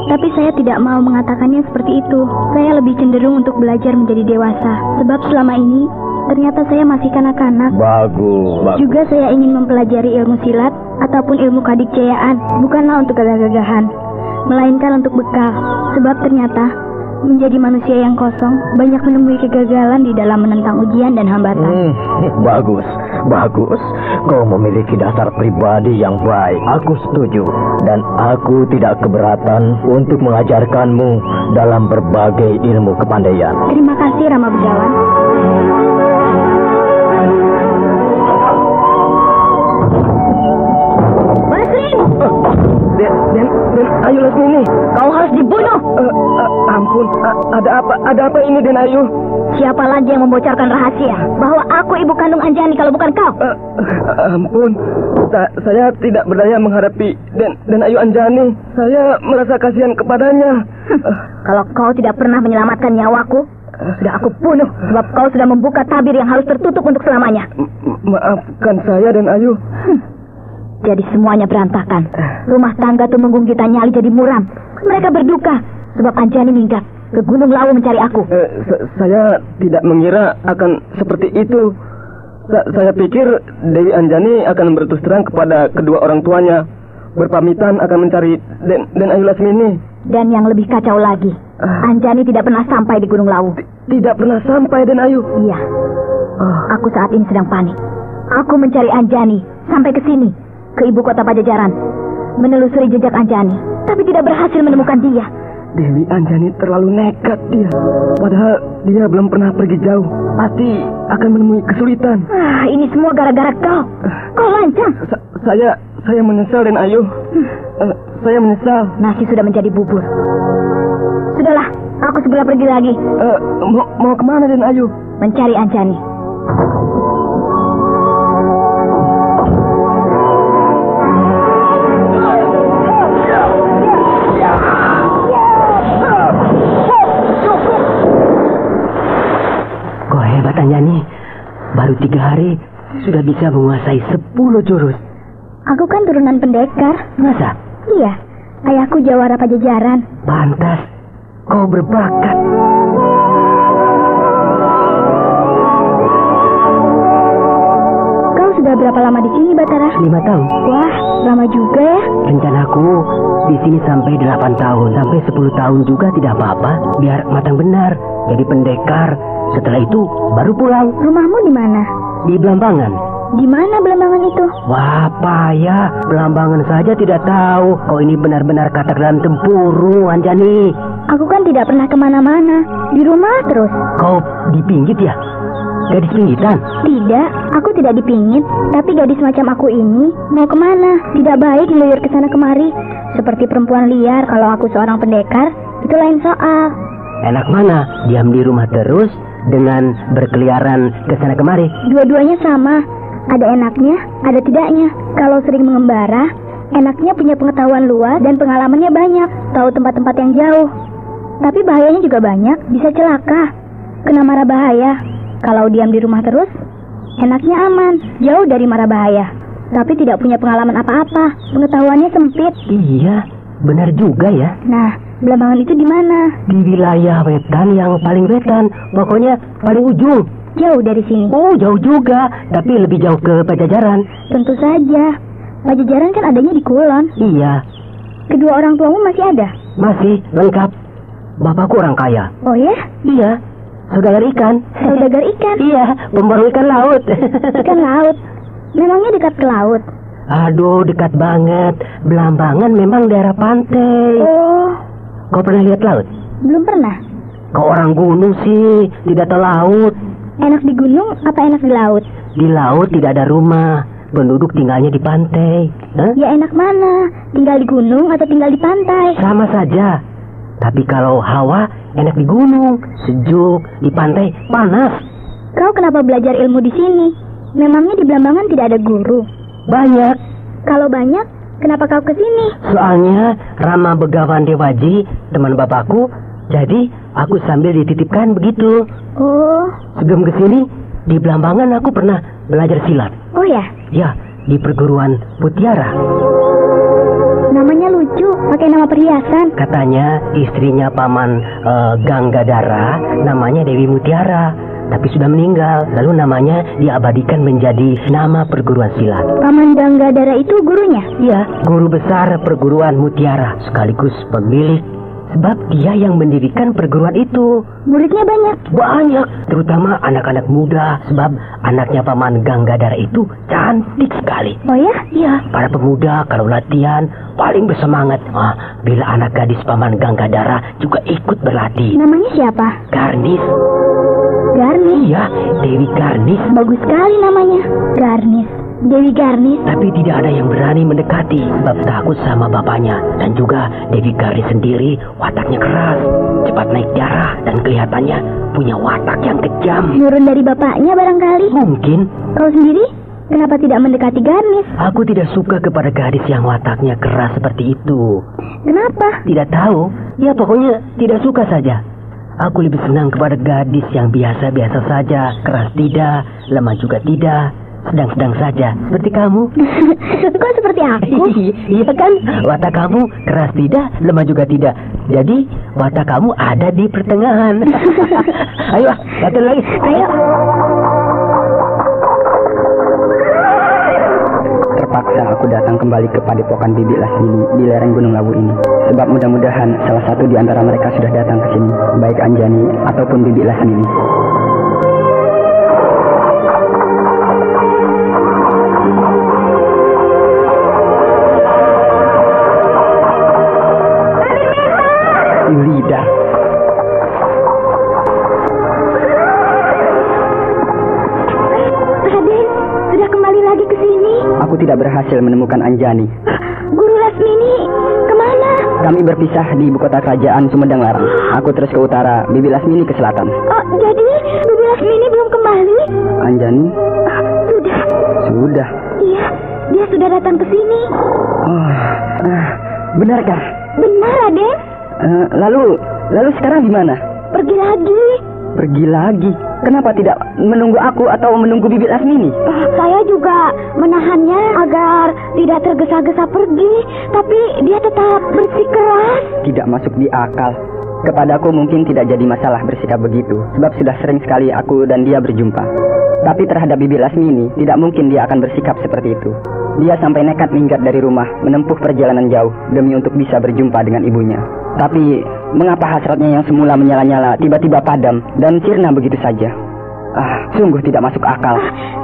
Tapi saya tidak mau mengatakannya seperti itu. Saya lebih cenderung untuk belajar menjadi dewasa. Sebab selama ini, ternyata saya masih kanak-kanak. Bagus. Juga saya ingin mempelajari ilmu silat ataupun ilmu kadikjayaan. Bukanlah untuk gagah-gagahan, melainkan untuk bekal. Sebab ternyata menjadi manusia yang kosong banyak menemui kegagalan di dalam menentang ujian dan hambatan. Bagus. Kau memiliki dasar pribadi yang baik. Aku setuju. Dan aku tidak keberatan untuk mengajarkanmu dalam berbagai ilmu kepandaian. Terima kasih, Rama Begawan. Dan Ayu Lasmini, Kau harus dibunuh. ampun, ada apa ini Den Ayu? Siapa lagi yang membocorkan rahasia bahwa aku ibu kandung Anjani kalau bukan kau? Ampun, saya tidak berdaya menghadapi Dan Ayu Anjani. Saya merasa kasihan kepadanya. Kalau kau tidak pernah menyelamatkan nyawaku, sudah aku bunuh. Sebab kau sudah membuka tabir yang harus tertutup untuk selamanya. Maafkan saya Dan Ayu. Jadi semuanya berantakan. Rumah tangga Tumenggung Gita Nyali jadi muram. Mereka berduka sebab Anjani minggat ke Gunung Lawu mencari aku. Saya tidak mengira akan seperti itu. Saya pikir Dewi Anjani akan berterus terang kepada kedua orang tuanya, berpamitan akan mencari Den Ayu Lasmini. Dan yang lebih kacau lagi, Anjani tidak pernah sampai di Gunung Lawu. Tidak pernah sampai Den Ayu? Iya. Aku saat ini sedang panik. Aku mencari Anjani sampai ke sini, ke ibu kota Pajajaran, menelusuri jejak Anjani, tapi tidak berhasil menemukan dia. Dewi Anjani terlalu nekat dia. Padahal dia belum pernah pergi jauh. Pasti akan menemui kesulitan. Ini semua gara-gara kau. Kau lancang. Saya menyesal Den Ayu. Saya menyesal. Nasi sudah menjadi bubur. Sudahlah, aku segera pergi lagi. Mau kemana Den Ayu? Mencari Anjani. Anjani, baru 3 hari sudah bisa menguasai 10 jurus. Aku kan turunan pendekar. Masa? Iya, ayahku jawara Pajajaran. Pantas, kau berbakat. Kau sudah berapa lama di sini, Batara? 5 tahun. Wah, lama juga ya. Rencanaku di sini sampai 8 tahun, sampai 10 tahun juga tidak apa-apa, biar matang benar jadi pendekar. Setelah itu baru pulang. Rumahmu di mana? Di Belambangan. Di mana Belambangan itu? Wah, payah. Belambangan saja tidak tahu. Kau ini benar-benar katak dalam tempurung, Anjani. Aku kan tidak pernah kemana-mana. Di rumah terus. Kau dipinggit ya? Gadis pinggitan? Tidak, aku tidak dipingit. Tapi gadis macam aku ini mau kemana? Tidak baik ngeluyur ke sana kemari. Seperti perempuan liar. Kalau aku seorang pendekar, itu lain soal. Enak mana? Diam di rumah terus dengan berkeliaran ke sana kemari? Dua-duanya sama. Ada enaknya, ada tidaknya. Kalau sering mengembara, enaknya punya pengetahuan luas dan pengalamannya banyak. Tahu tempat-tempat yang jauh. Tapi bahayanya juga banyak, bisa celaka. Kena mara bahaya. Kalau diam di rumah terus, enaknya aman, jauh dari mara bahaya. Tapi tidak punya pengalaman apa-apa, pengetahuannya sempit. Iya, benar juga ya. Nah, Belambangan itu di mana? Di wilayah wetan yang paling wetan, pokoknya paling ujung. Jauh dari sini? Oh, jauh juga, tapi lebih jauh ke Pajajaran. Tentu saja. Pajajaran kan adanya di Kulon. Iya. Kedua orang tuamu masih ada? Masih, lengkap. Bapakku orang kaya. Oh ya? Iya. Saudagar ikan. Saudagar ikan? Iya, pembaru ikan laut. Ikan laut? Memangnya dekat ke laut? Aduh, dekat banget. Belambangan memang daerah pantai. Oh. Kau pernah lihat laut? Belum pernah. Kau orang gunung sih, tidak tahu laut. Enak di gunung apa enak di laut? Di laut tidak ada rumah, penduduk tinggalnya di pantai. Hah? Ya enak mana? Tinggal di gunung atau tinggal di pantai? Sama saja. Tapi kalau hawa, enak di gunung, sejuk, di pantai, panas. Kau kenapa belajar ilmu di sini? Memangnya di Blambangan tidak ada guru? Banyak. Kalau banyak, kenapa kau ke sini? Soalnya Rama Begawan Dewaji, teman bapakku, jadi aku sambil dititipkan begitu. Oh. Sebelum ke sini, di Blambangan aku pernah belajar silat. Oh ya? Ya, di perguruan Mutiara. Namanya lucu, pakai nama perhiasan. Katanya istrinya paman Ganggadara, namanya Dewi Mutiara. Tapi sudah meninggal, lalu namanya diabadikan menjadi nama perguruan silat. Paman Ganggadara itu gurunya? Iya, guru besar perguruan Mutiara, sekaligus pemilik. Sebab dia yang mendirikan perguruan itu. Muridnya banyak? Banyak, terutama anak-anak muda. Sebab anaknya paman Ganggadara itu cantik sekali. Oh ya? Iya, para pemuda kalau latihan paling bersemangat. Bila anak gadis paman Ganggadara juga ikut berlatih. Namanya siapa? Garnis. Garnis? Iya, Dewi Garnis. Bagus sekali namanya. Garnis. Dewi Garnis. Tapi tidak ada yang berani mendekati sebab takut sama bapaknya. Dan juga Dewi Garnis sendiri wataknya keras, cepat naik darah, dan kelihatannya punya watak yang kejam. Nurun dari bapaknya barangkali? Mungkin. Kau sendiri? Kenapa tidak mendekati Garnis? Aku tidak suka kepada gadis yang wataknya keras seperti itu. Kenapa? Tidak tahu. Ya pokoknya tidak suka saja. Aku lebih senang kepada gadis yang biasa-biasa saja. Keras tidak, lemah juga tidak, sedang-sedang saja, seperti kamu. Kok seperti aku? Iya kan, watak kamu keras tidak, lemah juga tidak. Jadi watak kamu ada di pertengahan. Ayo, latihan lagi. Ayo. Terpaksa aku datang kembali ke padepokan Bibi Lasmini di lereng Gunung Lawu ini. Sebab mudah-mudahan salah satu di antara mereka sudah datang ke sini, baik Anjani ataupun Bibi Lasmini. Yulida. Raden, sudah kembali lagi ke sini. Aku tidak berhasil menemukan Anjani. Guru Lasmini, kemana? Kami berpisah di ibu kota kerajaan Sumedang Larang. Aku terus ke utara, Bibi Lasmini ke selatan. Oh, jadi Bibi Lasmini belum kembali? Anjani? Sudah. Sudah. Iya, dia sudah datang ke sini. Benarkah? Benar, Raden. Lalu sekarang di mana? Pergi lagi. Pergi lagi? Kenapa tidak menunggu aku atau menunggu Bibi Lasmini? Saya juga menahannya agar tidak tergesa-gesa pergi, tapi dia tetap bersikeras. Tidak masuk di akal. Kepadaku mungkin tidak jadi masalah bersikap begitu, sebab sudah sering sekali aku dan dia berjumpa. Tapi terhadap Bibi Lasmini, tidak mungkin dia akan bersikap seperti itu. Dia sampai nekat minggat dari rumah, menempuh perjalanan jauh demi untuk bisa berjumpa dengan ibunya. Tapi mengapa hasratnya yang semula menyala-nyala tiba-tiba padam dan sirna begitu saja? Sungguh tidak masuk akal.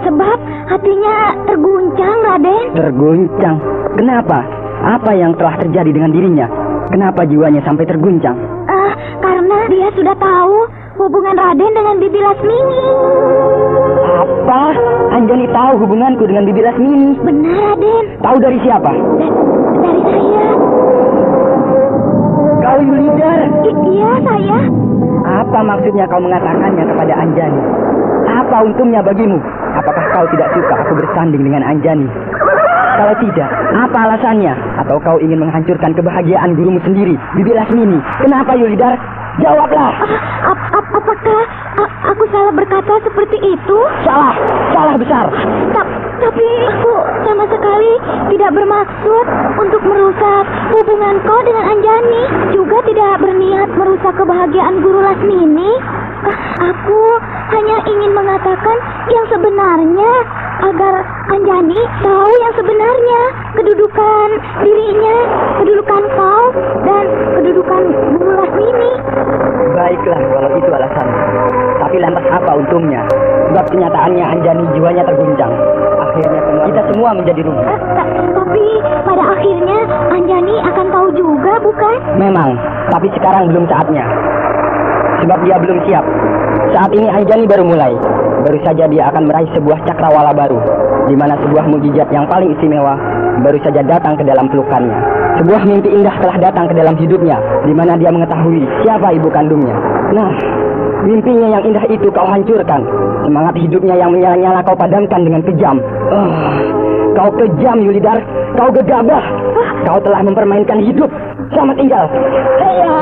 Sebab hatinya terguncang, Raden. Terguncang? Kenapa? Apa yang telah terjadi dengan dirinya? Kenapa jiwanya sampai terguncang? Karena dia sudah tahu hubungan Raden dengan Bibi Lasmini. Apa? Anjani tahu hubunganku dengan Bibi Lasmini? Benar, Raden. Tahu dari siapa? Dari saya. Kau Yulida? Iya, saya. Apa maksudnya kau mengatakannya kepada Anjani? Apa untungnya bagimu? Apakah kau tidak suka aku bersanding dengan Anjani? Kalau tidak, apa alasannya? Atau kau ingin menghancurkan kebahagiaan gurumu sendiri, Bibi Lasmini? Kenapa, Yulidar? Jawablah. Apakah aku salah berkata seperti itu? Salah besar. Tapi aku sama sekali tidak bermaksud untuk merusak hubungan kau dengan Anjani. Juga tidak berniat merusak kebahagiaan Guru Lasmini. Aku hanya ingin mengatakan yang sebenarnya agar Anjani tahu yang sebenarnya, kedudukan dirinya, kedudukan kau, dan kedudukan Guru Lasmini. Baiklah kalau itu alasannya. Tapi lantas apa untungnya? Sebab kenyataannya Anjani jiwanya terguncang. Akhirnya kita semua menjadi rugi. Tapi pada akhirnya Anjani akan tahu juga, bukan? Memang, tapi sekarang belum saatnya. sebab dia belum siap. Saat ini Anjani baru mulai. Baru saja dia akan meraih sebuah cakrawala baru, di mana sebuah mukjizat yang paling istimewa baru saja datang ke dalam pelukannya. Sebuah mimpi indah telah datang ke dalam hidupnya, di mana dia mengetahui siapa ibu kandungnya. Nah, mimpinya yang indah itu kau hancurkan. Semangat hidupnya yang menyala-nyala kau padamkan dengan kejam. Kau kejam, Yulidar. Kau gegabah. Kau telah mempermainkan hidup. Selamat tinggal. Heya!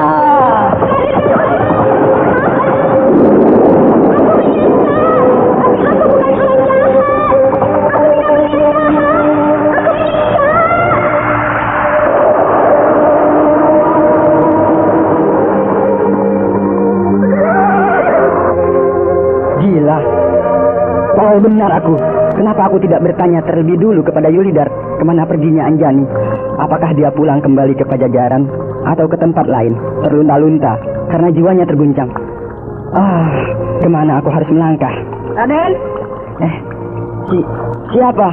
Gila. Oh, benar aku. Kenapa aku tidak bertanya terlebih dulu kepada Yulidar kemana perginya Anjani? Apakah dia pulang kembali ke Pajajaran atau ke tempat lain, terlunta-lunta karena jiwanya terguncang? Kemana aku harus melangkah? Raden? Siapa?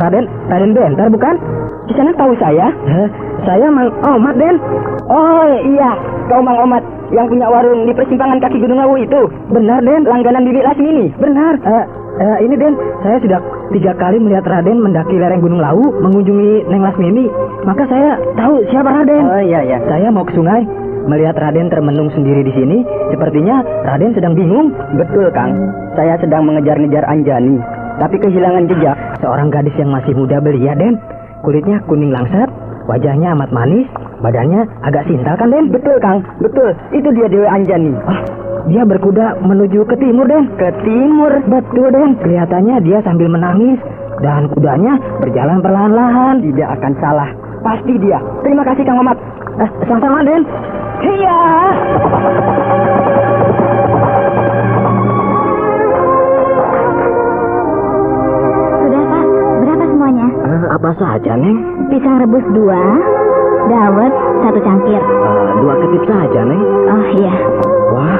Raden Bentar bukan? Di sana tahu saya? Saya Mang Omat, Den. Oh iya, kau Mang Omat yang punya warung di persimpangan kaki Gunung Lawu itu. Benar, Den. Langganan Bibi Lasmini. Benar. Ini, Den, saya sudah 3 kali melihat Raden mendaki lereng Gunung Lawu mengunjungi Neng Lasmini. Maka saya tahu siapa Raden. Oh iya. Saya mau ke sungai. Melihat Raden termenung sendiri di sini, sepertinya Raden sedang bingung. Betul, Kang. Saya sedang mengejar-ngejar Anjani, tapi kehilangan jejak. Seorang gadis yang masih muda belia, Den. Kulitnya kuning langsat, wajahnya amat manis, badannya agak sintal kan, Den? Betul, Kang. Betul. Itu dia Dewi Anjani. Dia berkuda menuju ke timur, Den. Ke timur? Betul, Den. Kelihatannya dia sambil menangis dan kudanya berjalan perlahan-lahan. Tidak akan salah. Pasti dia. Terima kasih, Kang Omat. Sama-sama, Den. Iya. Sudah, Pak. Berapa semuanya? Apa saja, Neng? Pisang rebus 2, dawet 1 cangkir. 2 ketip saja, Neng. Oh iya. Wah,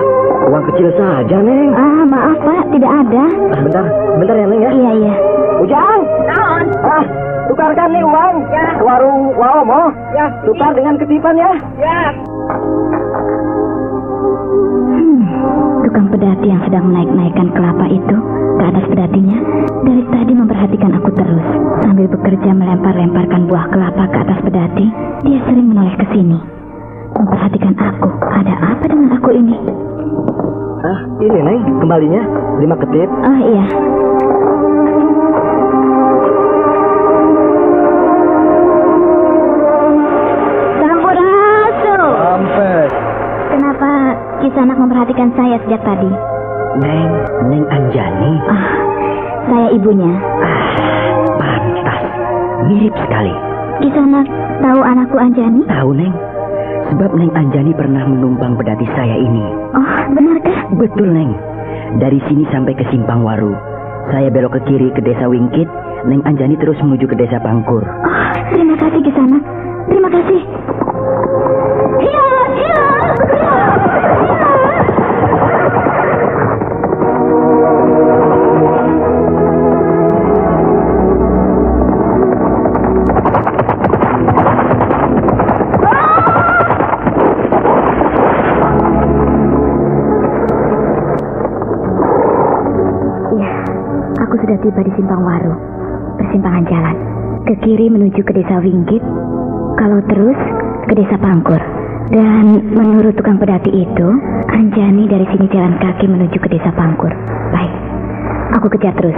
uang kecil saja, Neng. Maaf, Pak. Tidak ada. Sebentar ya, Neng ya. Iya. Ujang. Naon? Tukarkan nih uang. Ya. Warung Waomo. Ya. Tukar dengan ketipan ya. Ya. Tukang pedati yang sedang menaik-naikkan kelapa itu ke atas pedatinya dari tadi memperhatikan aku terus. Sambil bekerja melempar-lemparkan buah kelapa ke atas pedati, dia sering menoleh ke sini, memperhatikan aku. Ada apa dengan aku ini? Ini, Neng, kembalinya 5 ketip. Oh iya. Sampurasun. Mampet. Kenapa Kisanak memperhatikan saya sejak tadi? Neng Anjani. Saya ibunya. Pantas. Mirip sekali. Kisanak tahu anakku Anjani? Tahu, Neng. Sebab Neng Anjani pernah menumpang pedati saya ini. Oh, benarkah? Betul, Neng. Dari sini sampai ke Simpang Waru. Saya belok ke kiri ke desa Wingkit. Neng Anjani terus menuju ke desa Pangkur. Oh, terima kasih Kisanak. Terima kasih. Sudah tiba di Simpang Waru, persimpangan jalan. Ke kiri menuju ke desa Wingkit, kalau terus ke desa Pangkur. Dan menurut tukang pedati itu, Anjani dari sini jalan kaki menuju ke desa Pangkur. Baik, aku kejar terus.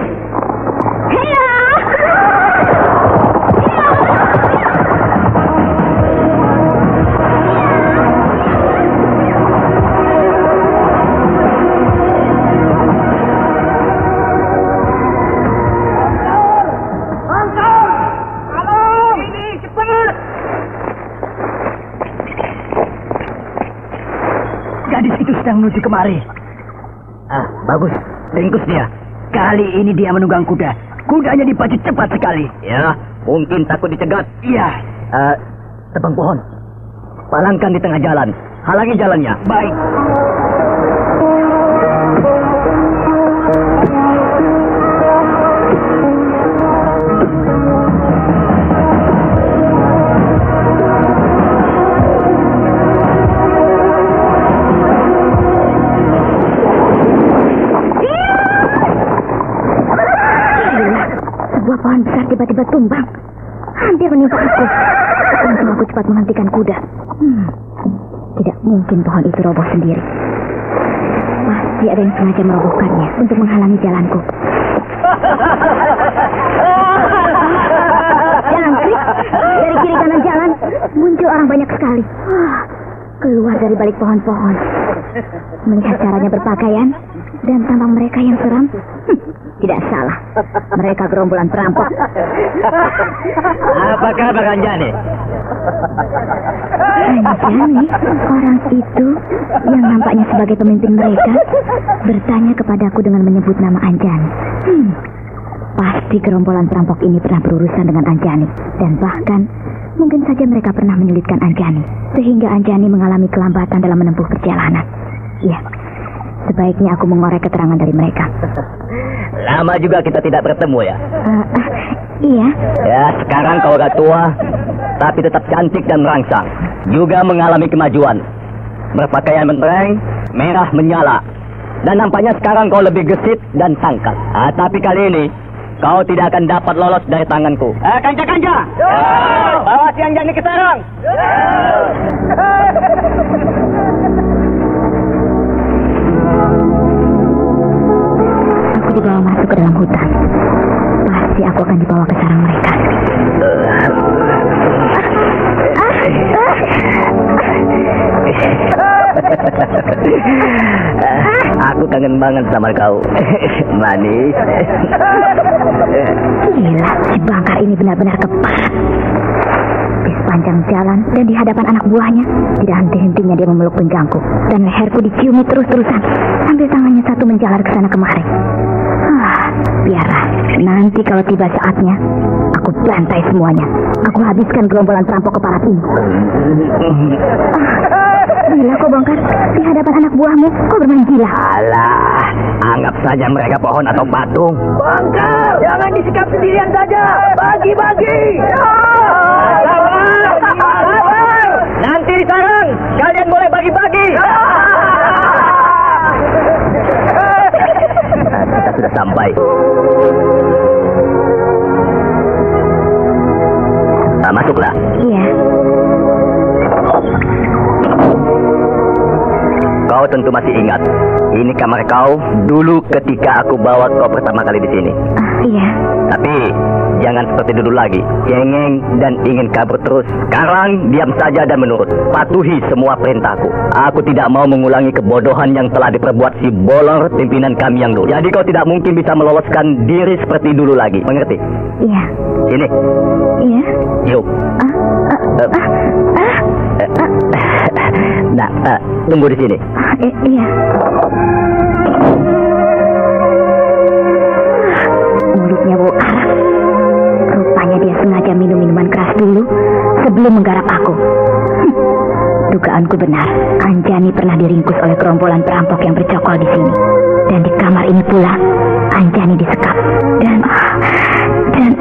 Menuju kemari. Bagus. Ringkus dia. Kali ini dia menunggang kuda. Kudanya dipacu cepat sekali. Ya, mungkin takut dicegat. Iya. Tebang pohon. Palangkan di tengah jalan. Halangi jalannya. Baik. tiba-tiba tumbang. Hampir menimpa aku. Untung aku cepat menghentikan kuda. Tidak mungkin pohon itu roboh sendiri. Pasti ada yang sengaja merobohkannya untuk menghalangi jalanku. Jangkrik, dari kiri kanan jalan muncul orang banyak sekali. Keluar dari balik pohon-pohon. Melihat caranya berpakaian dan tampang mereka yang seram, tidak salah. Mereka gerombolan perampok. Apa kabar Anjani? Anjani, orang itu yang nampaknya sebagai pemimpin mereka, bertanya kepadaku dengan menyebut nama Anjani. Pasti gerombolan perampok ini pernah berurusan dengan Anjani. Dan bahkan mungkin saja mereka pernah menyulitkan Anjani, sehingga Anjani mengalami kelambatan dalam menempuh perjalanan. Ya, sebaiknya aku mengorek keterangan dari mereka. Lama juga kita tidak bertemu ya? Iya. Ya, sekarang kau udah tua, tapi tetap cantik dan merangsang. Juga mengalami kemajuan. Berpakaian mentereng, merah menyala. Dan nampaknya sekarang kau lebih gesit dan tangkas. Tapi kali ini kau tidak akan dapat lolos dari tanganku. Kanja! Bawa si Anjani ke sarang! Aku dibawa masuk ke dalam hutan. Pasti aku akan dibawa ke sarang mereka. Aku kangen banget sama kau. Manis. Gila, si Bangkar ini benar-benar keparat. Di sepanjang jalan dan di hadapan anak buahnya, tidak henti-hentinya dia memeluk pinggangku. Dan leherku diciumi terus-terusan sambil tangannya satu menjalar ke sana kemari. Biarlah, nanti kalau tiba saatnya, aku bantai semuanya. Aku habiskan gerombolan perampok keparat ini. Gila kau Bangkar, di hadapan anak buahmu kau bermain gila. Alah, anggap saja mereka pohon atau patung. Bangkar, jangan disikap sendirian saja. Bagi-bagi. Nanti di sarang, kalian boleh bagi-bagi. Kita sudah sampai. Masuklah. Iya. Kau tentu masih ingat, ini kamar kau dulu ketika aku bawa kau pertama kali di sini. Iya. Tapi jangan seperti dulu lagi, cengeng dan ingin kabur terus. Sekarang diam saja dan menurut, patuhi semua perintahku. Aku tidak mau mengulangi kebodohan yang telah diperbuat si Bolor pimpinan kami yang dulu. Jadi kau tidak mungkin bisa meloloskan diri seperti dulu lagi, mengerti? Iya. Sini. Iya. Yuk. Nah, tunggu di sini. Iya. Mulutnya bau arak. Rupanya dia sengaja minum minuman keras dulu sebelum menggarap aku. Dugaanku benar. Anjani pernah diringkus oleh gerombolan perampok yang bercokol di sini. Dan di kamar ini pula Anjani disekap dan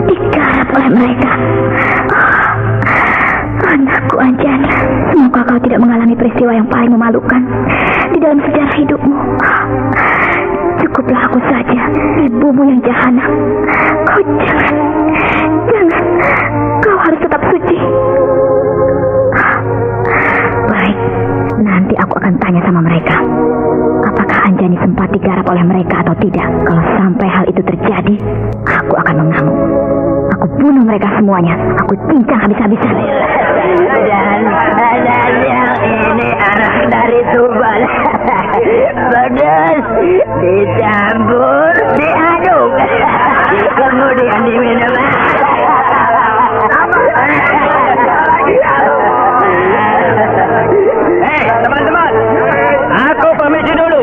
digarap oleh mereka. Anakku Anjani, semoga kau tidak mengalami peristiwa yang paling memalukan di dalam sejarah hidupmu. Cukuplah aku saja, ibumu yang jahanam. Kau jangan, kau harus tetap suci. Baik, nanti aku akan tanya sama mereka. Apakah Anjani sempat digarap oleh mereka atau tidak? Kalau sampai hal itu terjadi, aku akan mengamuk. Aku bunuh mereka semuanya. Aku cincang habis-habisan. Dan yang ini anak dari Tuban. Pedas, dicampur, diaduk, kemudian diminum. Hei, teman-teman, aku permisi dulu.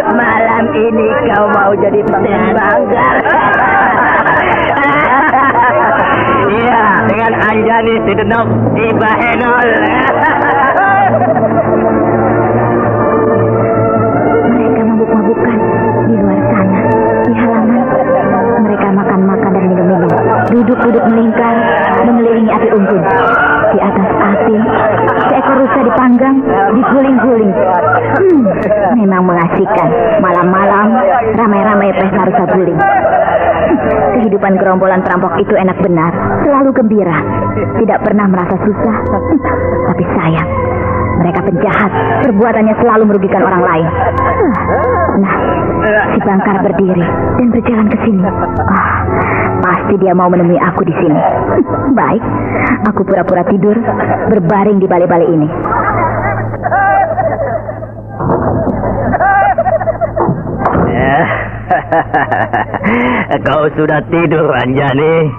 Malam ini kau mau jadi pemimpin Bangkar. Iya, dengan Anjani si Denok tiba Henol. Mereka mabuk-mabukan di luar sana, di halaman. Mereka makan-makan dan minum-minum, duduk-duduk melingkar, mengelilingi api unggun. Di atas api, seekor rusa dipanggang, diguling-guling. Memang mengasihkan. Malam-malam, ramai-ramai pesta rusa guling. Kehidupan gerombolan perampok itu enak benar, selalu gembira, tidak pernah merasa susah. Tapi sayang, mereka penjahat, perbuatannya selalu merugikan orang lain. Nah, si Bangkar berdiri dan berjalan ke sini. Pasti dia mau menemui aku di sini. Baik, aku pura-pura tidur, berbaring di bale-bale ini. Kau sudah tidur, Anjani?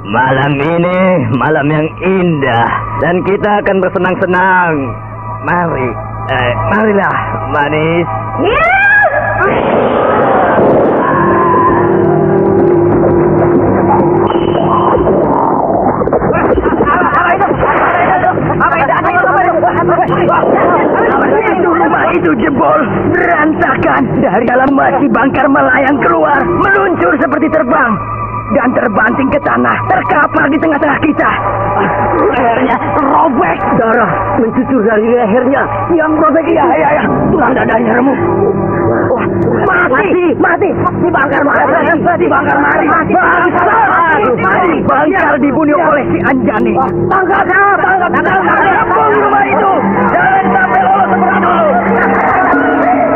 Malam ini malam yang indah dan kita akan bersenang-senang. Marilah, manis. Itu jebol, berantakan. Dari dalam si Bangkar melayang keluar, meluncur seperti terbang dan terbanting ke tanah, terkapar di tengah-tengah kita. Lehernya robek, darah mencucur dari lehernya. Yang robek, ya, tulang dadanya remuk. Mati. Si Bangkar mati. Bangkar dibunuh oleh si Anjani. Tangkap rumah itu. Jangan sampai lolos sepuluh.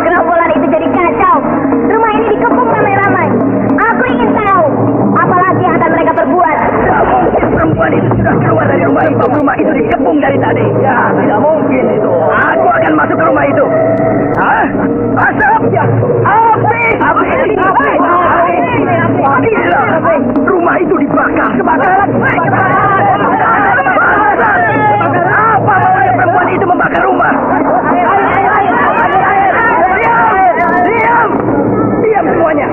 Gerombolan itu jadi kacau. Rumah ini dikepung ramai-ramai. Aku ingin tahu apa lagi yang akan mereka perbuat. Tidak mungkin perempuan itu sudah keluar dari rumah itu. Rumah itu dikepung dari tadi. Ya, tidak mungkin itu. Aku akan masuk ke rumah itu. Asap! Api! Gila! Rumah itu dibakar. Kebakaran! Apa maunya perempuan itu membakar rumah? Diam semuanya.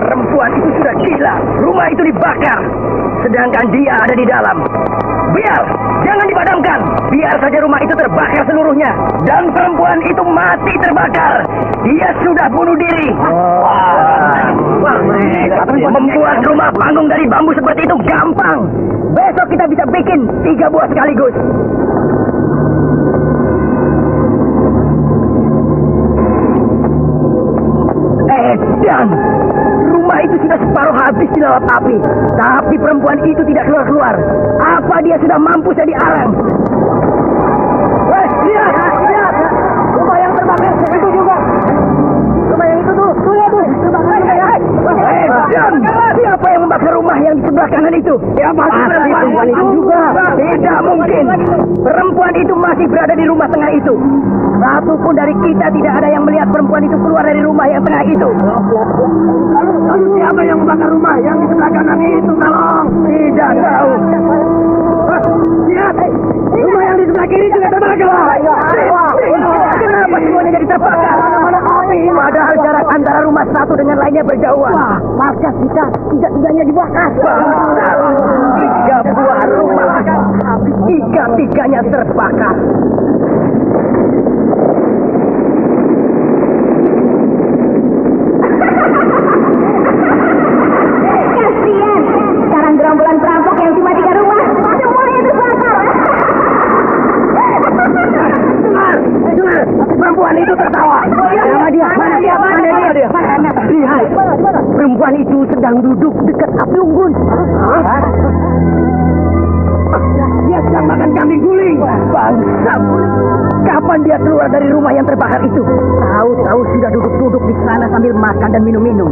Perempuan itu sudah gila. Rumah itu dibakar, sedangkan dia ada di dalam. Biar, jangan dipadamkan. Biar saja rumah itu terbakar seluruhnya. Dan perempuan itu mati terbakar. Dia sudah bunuh diri. Membuat rumah panggung dari bambu seperti itu gampang. Besok kita bisa bikin 3 buah sekaligus. Dan rumah itu sudah separuh habis dilalap api. Tapi perempuan itu tidak keluar-keluar. Apa dia sudah mampu jadi arang? Lihat! Rumah yang terbakar itu juga. Rumah yang itu tuh. Dan siapa yang membakar rumah yang di sebelah kanan itu? Ya pasti perempuan itu juga. Tidak mungkin. Perempuan itu masih berada di rumah tengah itu. Satu pun dari kita tidak ada yang melihat perempuan itu keluar dari rumah yang tengah itu. Lalu siapa yang membakar rumah yang di sebelah kanan itu? Tolong. Tidak tahu. Lihat, rumah yang di sebelah kiri juga terbakar. Kenapa semuanya jadi terbakar? Padahal jarak antara rumah satu dengan lainnya berjauhan. Markas kita tidak-tidaknya dibakar. 3 buah rumah, 3-tiganya terbakar. Kasian, sekarang gerombolan perampok yang cuma 3 rumah, semuanya terbakar. Dengar, perempuan itu tertawa. Mana dia? Lihat, perempuan itu sedang duduk dekat api unggun. Dia sedang makan kambing guling. Bangsa. Kapan dia keluar dari rumah yang terbakar itu? Tahu-tahu sudah duduk-duduk di sana sambil makan dan minum-minum.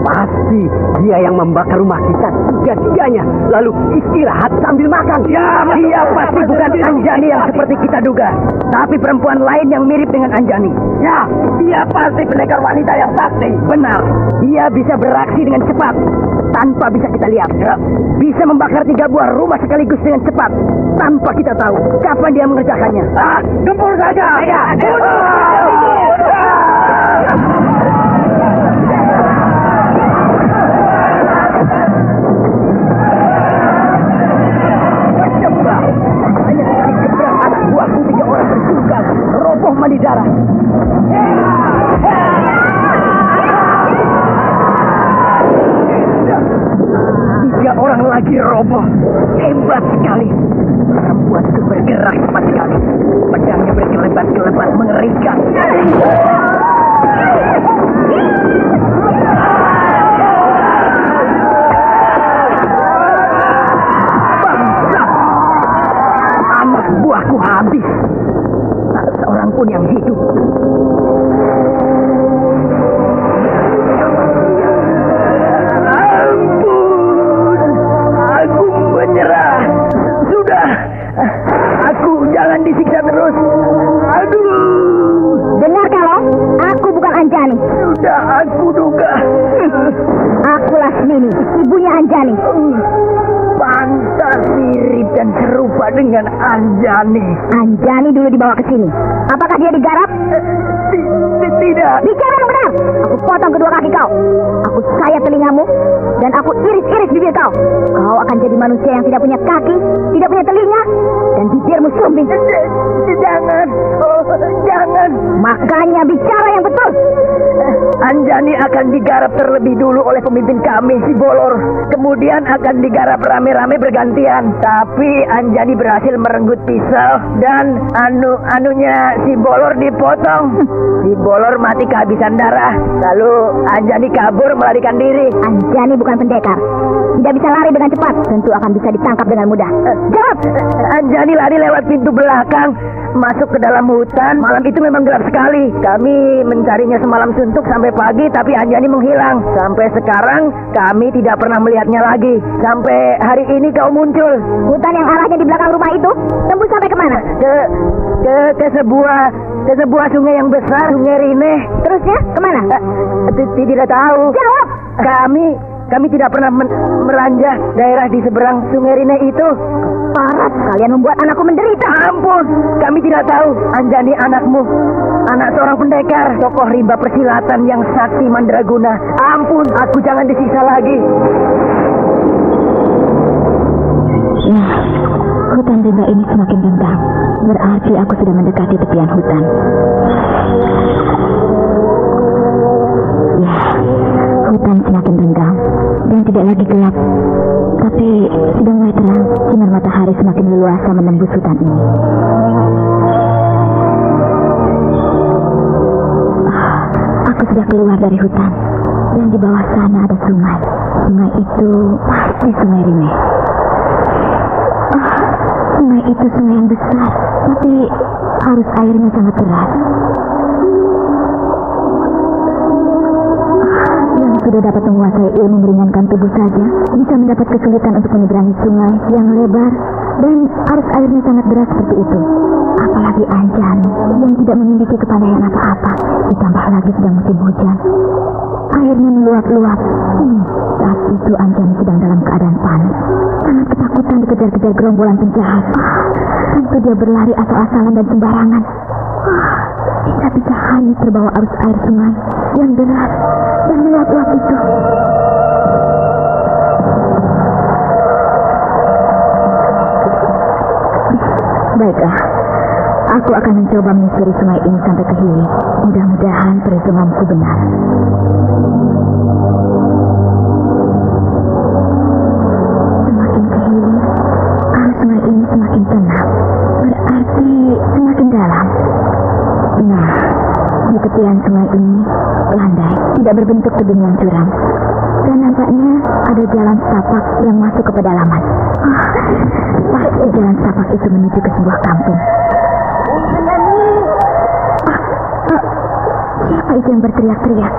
Pasti dia yang membakar rumah kita 3-tiganya. Lalu istirahat sambil makan. Ya, dia pasti bukan Anjani yang seperti kita duga. Tapi perempuan lain yang mirip dengan Anjani. Ya, dia pasti pendekar wanita yang sakti. Benar, dia bisa beraksi dengan cepat tanpa bisa kita lihat. Ya. Bisa membakar 3 buah rumah sekaligus dengan cepat tanpa kita tahu kapan dia mengerjakannya. Gempur saja. Ya, buahku 3 orang bertunggang roboh mandi darah. 3 orang lagi roboh. Hebat sekali. Perempuan itu bergerak cepat sekali. Pedangnya berkelebat-kelebat mengerikan. Anak buahku habis. Tak seorang pun yang hidup. Menyerah. Sudah. Aku jangan disiksa terus. Aduh. Dengar kalau aku bukan Anjani. Sudah aku duga. Aku Lasmini, ibunya Anjani. Pantas mirip dan serupa dengan Anjani. Anjani dulu dibawa ke sini. Apakah dia digarap? Tidak. Bicara yang benar. Aku potong kedua kaki kau. Aku sayat telingamu. Dan aku iris-iris bibir kau. Kau akan jadi manusia yang tidak punya kaki, tidak punya telinga, dan bibirmu sumbing. Jangan. Oh, jangan. Makanya bicara yang betul. Anjani akan digarap terlebih dulu oleh pemimpin kami, si Bolor. Kemudian akan digarap rame-rame bergantian. Tapi Anjani berhasil merenggut pisau dan anunya si Bolor dipotong. Si Bolor mati kehabisan darah. Lalu Anjani kabur melarikan diri. Anjani bukan pendekar. Tidak bisa lari dengan cepat. Tentu akan bisa ditangkap dengan mudah. Jawab. Anjani lari lewat pintu belakang, masuk ke dalam hutan. Malam itu memang gelap sekali. Kami mencarinya semalam suntuk sampai pagi, tapi Anjani menghilang. Sampai sekarang kami tidak pernah melihatnya lagi. Sampai hari ini kau muncul. Hutan yang arahnya di belakang rumah itu tembus sampai kemana? Ke sebuah sungai yang besar, Sungai Rine. Terusnya kemana? Tidak tahu. Jawab. Kami tidak pernah meranjah daerah di seberang Sungai Rine itu. Parah, kalian membuat anakku menderita. Ampun, kami tidak tahu. Anjani anakmu, anak seorang pendekar, tokoh rimba persilatan yang sakti mandraguna. Ampun, aku jangan disiksa lagi. Ya, hutan rimba ini semakin rindang. Berarti aku sudah mendekati tepian hutan. Ya, hutan semakin rindang dan tidak lagi gelap. Tapi sudah mulai terang. Sinar matahari semakin leluasa menembus hutan ini. Aku sudah keluar dari hutan. Dan di bawah sana ada sungai. Sungai itu pasti Sungai Rine. Sungai itu sungai yang besar, tapi arus airnya sangat deras. Yang sudah dapat menguasai ilmu meringankan tubuh saja bisa mendapat kesulitan untuk menyeberangi sungai yang lebar dan arus airnya sangat deras seperti itu. Apalagi Anjani yang tidak memiliki kepandaian apa-apa, ditambah lagi sedang musim hujan. Airnya meluap-luap. Saat itu Anjani sedang dalam keadaan panik, sangat ketakutan dikejar-kejar gerombolan penjahat. Tentu dia berlari asal-asalan dan sembarangan. Bisa-bisa hanyut terbawa arus air sungai yang deras dan meluap-luap itu. Baiklah, aku akan mencoba menyusuri sungai ini sampai ke hilir. Mudah-mudahan perhitunganku benar. Semakin ke hilir, arus sungai ini semakin tenang. Berarti semakin dalam. Nah, di tepian sungai ini landai, tidak berbentuk tebing yang curam. Dan nampaknya ada jalan setapak yang masuk ke pedalaman. Pasti jalan setapak itu menuju ke sebuah kampung. Siapa itu yang berteriak-teriak?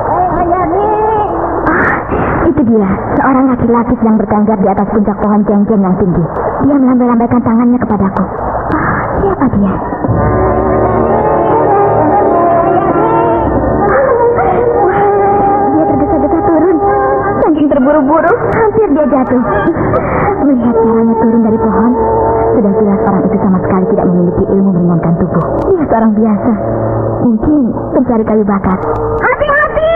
Itu dia, seorang laki-laki sedang bertengger di atas puncak pohon jeng-jeng yang tinggi. Dia melambai-lambaikan tangannya kepadaku. Siapa dia? Dia tergesa-gesa turun. Saking terburu-buru, hampir dia jatuh. Melihat caranya turun dari pohon, sudah jelas orang itu sama sekali tidak memiliki ilmu meringankan tubuh. Dia seorang biasa. Mungkin pencari kayu bakar. Hati-hati!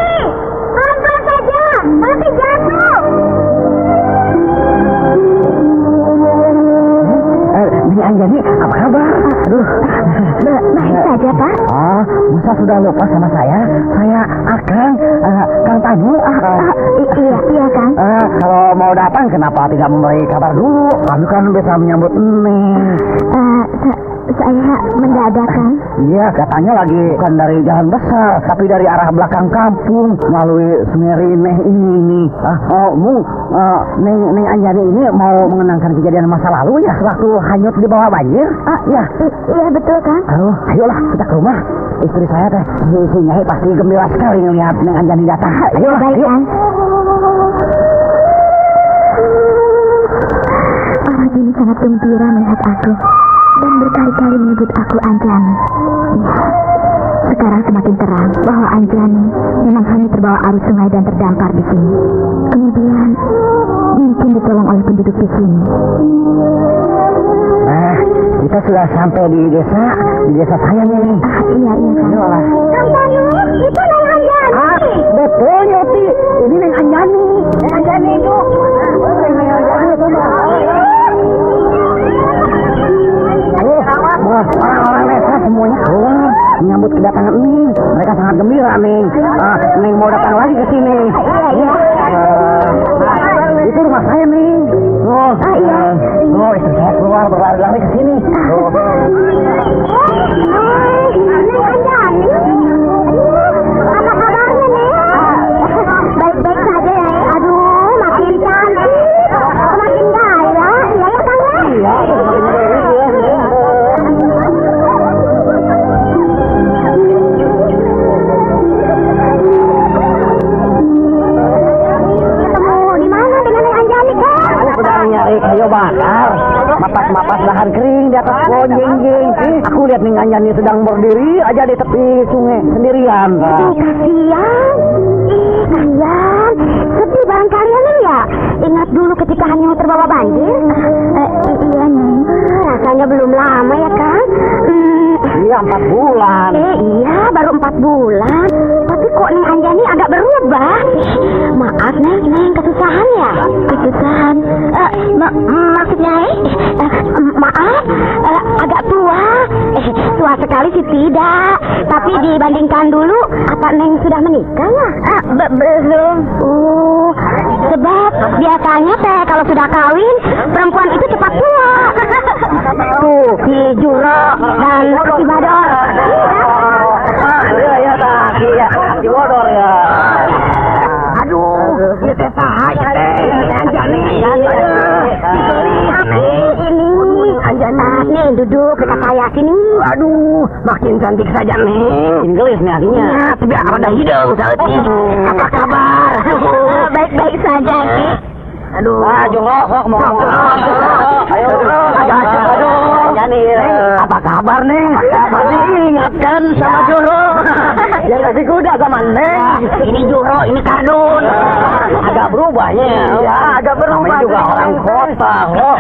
Pelan-pelan saja! Nanti jatuh! Anjani, apa kabar? Aduh. Baik saja, Pak. Musa sudah lupa sama saya? Saya Akang, Kang Tanu. Iya, Kang. Kalau mau datang, kenapa tidak memberi kabar dulu? Kami kan bisa menyambut Saya mendadak, Kang. Iya, katanya lagi bukan dari jalan besar, tapi dari arah belakang kampung melalui Sungai Rineh ini. Neng Anjani ini mau mengenangkan kejadian masa lalu ya, waktu hanyut di bawah banjir. Iya. Iya betul, Kang. Ayolah kita ke rumah. Istri saya teh si Nyai pasti gembira sekali ngelihat Neng Anjani datang. Ayolah, baik, ayo. Kang. Orang ini sangat gembira melihat aku dan berkali-kali menyebut aku Anjani. Ya, sekarang semakin terang bahwa Anjani memang hanya terbawa arus sungai dan terdampar di sini. Kemudian mungkin ditolong oleh penduduk di sini. Nah, kita sudah sampai di desa saya nih. Iya, Kang. Ayolah. Itu Neng Anjani. Betul, Nyoti. Ini Neng Anjani. Neng Anjani itu. Orang-orang desa semuanya keluar menyambut kedatangan Neng. Mereka sangat gembira, Neng. Neng mau datang lagi ke sini. Itu rumah saya, Neng. Istri saya keluar berlari-lari ke sini. Apa kabarnya, Neng? Baik-baik saja, ya. Aduh, makin cantik, makin gaya. Iya ya, Kang? Iya, nyari kayu bakar, mapas-mapas lahan kering di atas pohon jengking. Aku lihat Neng Anjani sedang berdiri aja di tepi sungai sendirian. Kasihan, sedih barangkali ya, Neng ya. Ingat dulu ketika hanya terbawa banjir. Iya, Neng. Rasanya belum lama ya, Kang. Iya, 4 bulan. Iya, baru 4 bulan. Tapi kok Neng Anjani agak berubah. Maaf, Neng, kesusahan ya? Kesusahan? Maksudnya, maaf, agak tua. Tua sekali sih tidak. Tapi dibandingkan dulu, apa Neng sudah menikah ya? Belum. Sebab biasanya teh kalau sudah kawin, perempuan itu cepat tua. Tuh, si Juro dan si Bador. Iya, si Bador ya. Aduh, ya teh sahaya teh. Anjani. Ini Anjani, nih duduk dekat saya sini. Aduh, makin cantik saja nih. Inggris nih artinya. Ya, tapi ada hidung saja. Apa kabar? Baik-baik saja, Ki. Aduh. Jolo, mau ngomong. Ayo. Aduh. Anjani. Apa kabar, Neng? Masih ingatkan sama Jolo. Yang kasih kuda sama Neng. Ini Jolo, ini Kardun. Agak berubahnya. Ya, agak berubah. Namanya juga orang kota, loh.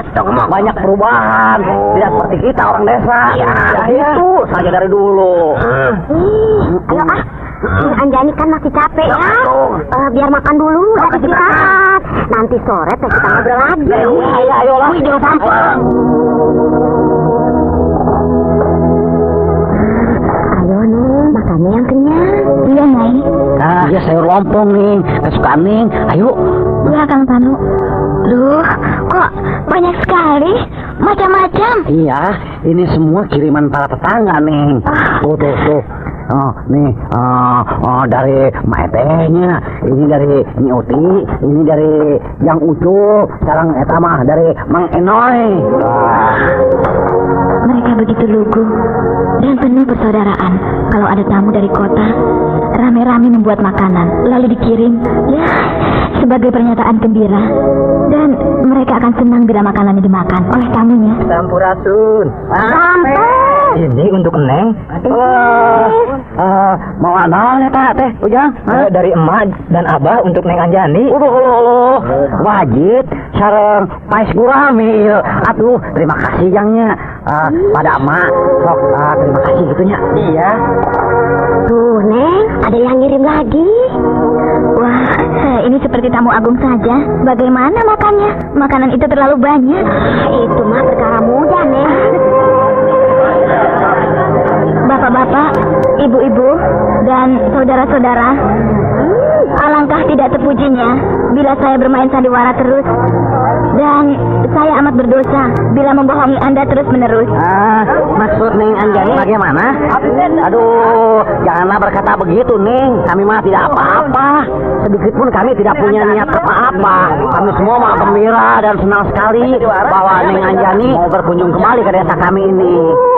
Banyak perubahan. Tidak seperti kita orang desa. Ya, itu saja dari dulu. Ayo Anjani kan masih capek ya. Biar makan dulu, udah istirahat. Nanti sore teh kita ngobrol lagi. Ayolah. Jangan sampai. Ayo Neng, makannya yang kenyang. Iya Neng. Nah, ya sayur lompong nih, kesukaan Neng. Ayo. Iya Kang Tanu. Duh, kok banyak sekali, macam-macam. Iya, ini semua kiriman para tetangga Neng. Tuh. Nih, dari Maetenya, ini dari Nyuti, ini dari Yang Ucu, sekarang etamah dari Mang Enoy. Mereka begitu lugu dan penuh persaudaraan. Kalau ada tamu dari kota, rame-rame membuat makanan, lalu dikirim, ya, sebagai pernyataan gembira. Dan mereka akan senang bila makanannya dimakan oleh tamunya. Sampurasun. Ini untuk Neng. Mau anaknya teh, Ujang? Dari emak dan abah untuk Neng Anjani. Wajib sareng pais gurami. Atuh, terima kasih Jangnya. Pada emak, sok terima kasih gitunya. Iya. Tuh Neng, ada yang ngirim lagi. Wah, ini seperti tamu agung saja. Bagaimana makannya? Makanan itu terlalu banyak. Itu mah perkara mudah Neng. Bapak-bapak, ibu-ibu, dan saudara-saudara, Alangkah tidak terpujinya bila saya bermain sandiwara terus. Dan saya amat berdosa bila membohongi Anda terus-menerus. Maksud Neng Anjani bagaimana? Aduh, janganlah berkata begitu, Neng. Kami mah tidak apa-apa. Sedikit pun kami tidak punya niat apa-apa. Kami semua mah gembira dan senang sekali bahwa Neng Anjani mau berkunjung kembali ke desa kami ini.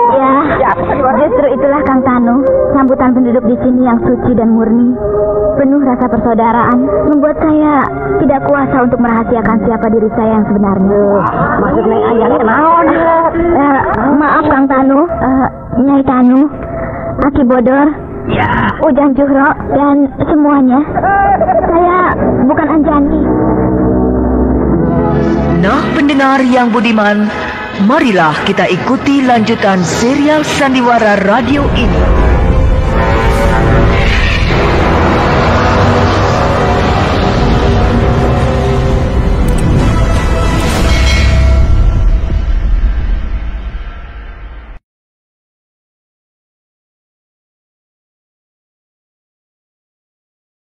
Ya, justru itulah Kang Tanu, sambutan penduduk di sini yang suci dan murni, penuh rasa persaudaraan, membuat saya tidak kuasa untuk merahasiakan siapa diri saya yang sebenarnya. Maksud Neng Anjani naon? Maaf Kang Tanu, Nyai Tanu, Aki Bodor, Ujang Juhro, dan semuanya. Saya bukan Anjani. Nah, pendengar yang budiman, marilah kita ikuti lanjutan serial Sandiwara Radio ini.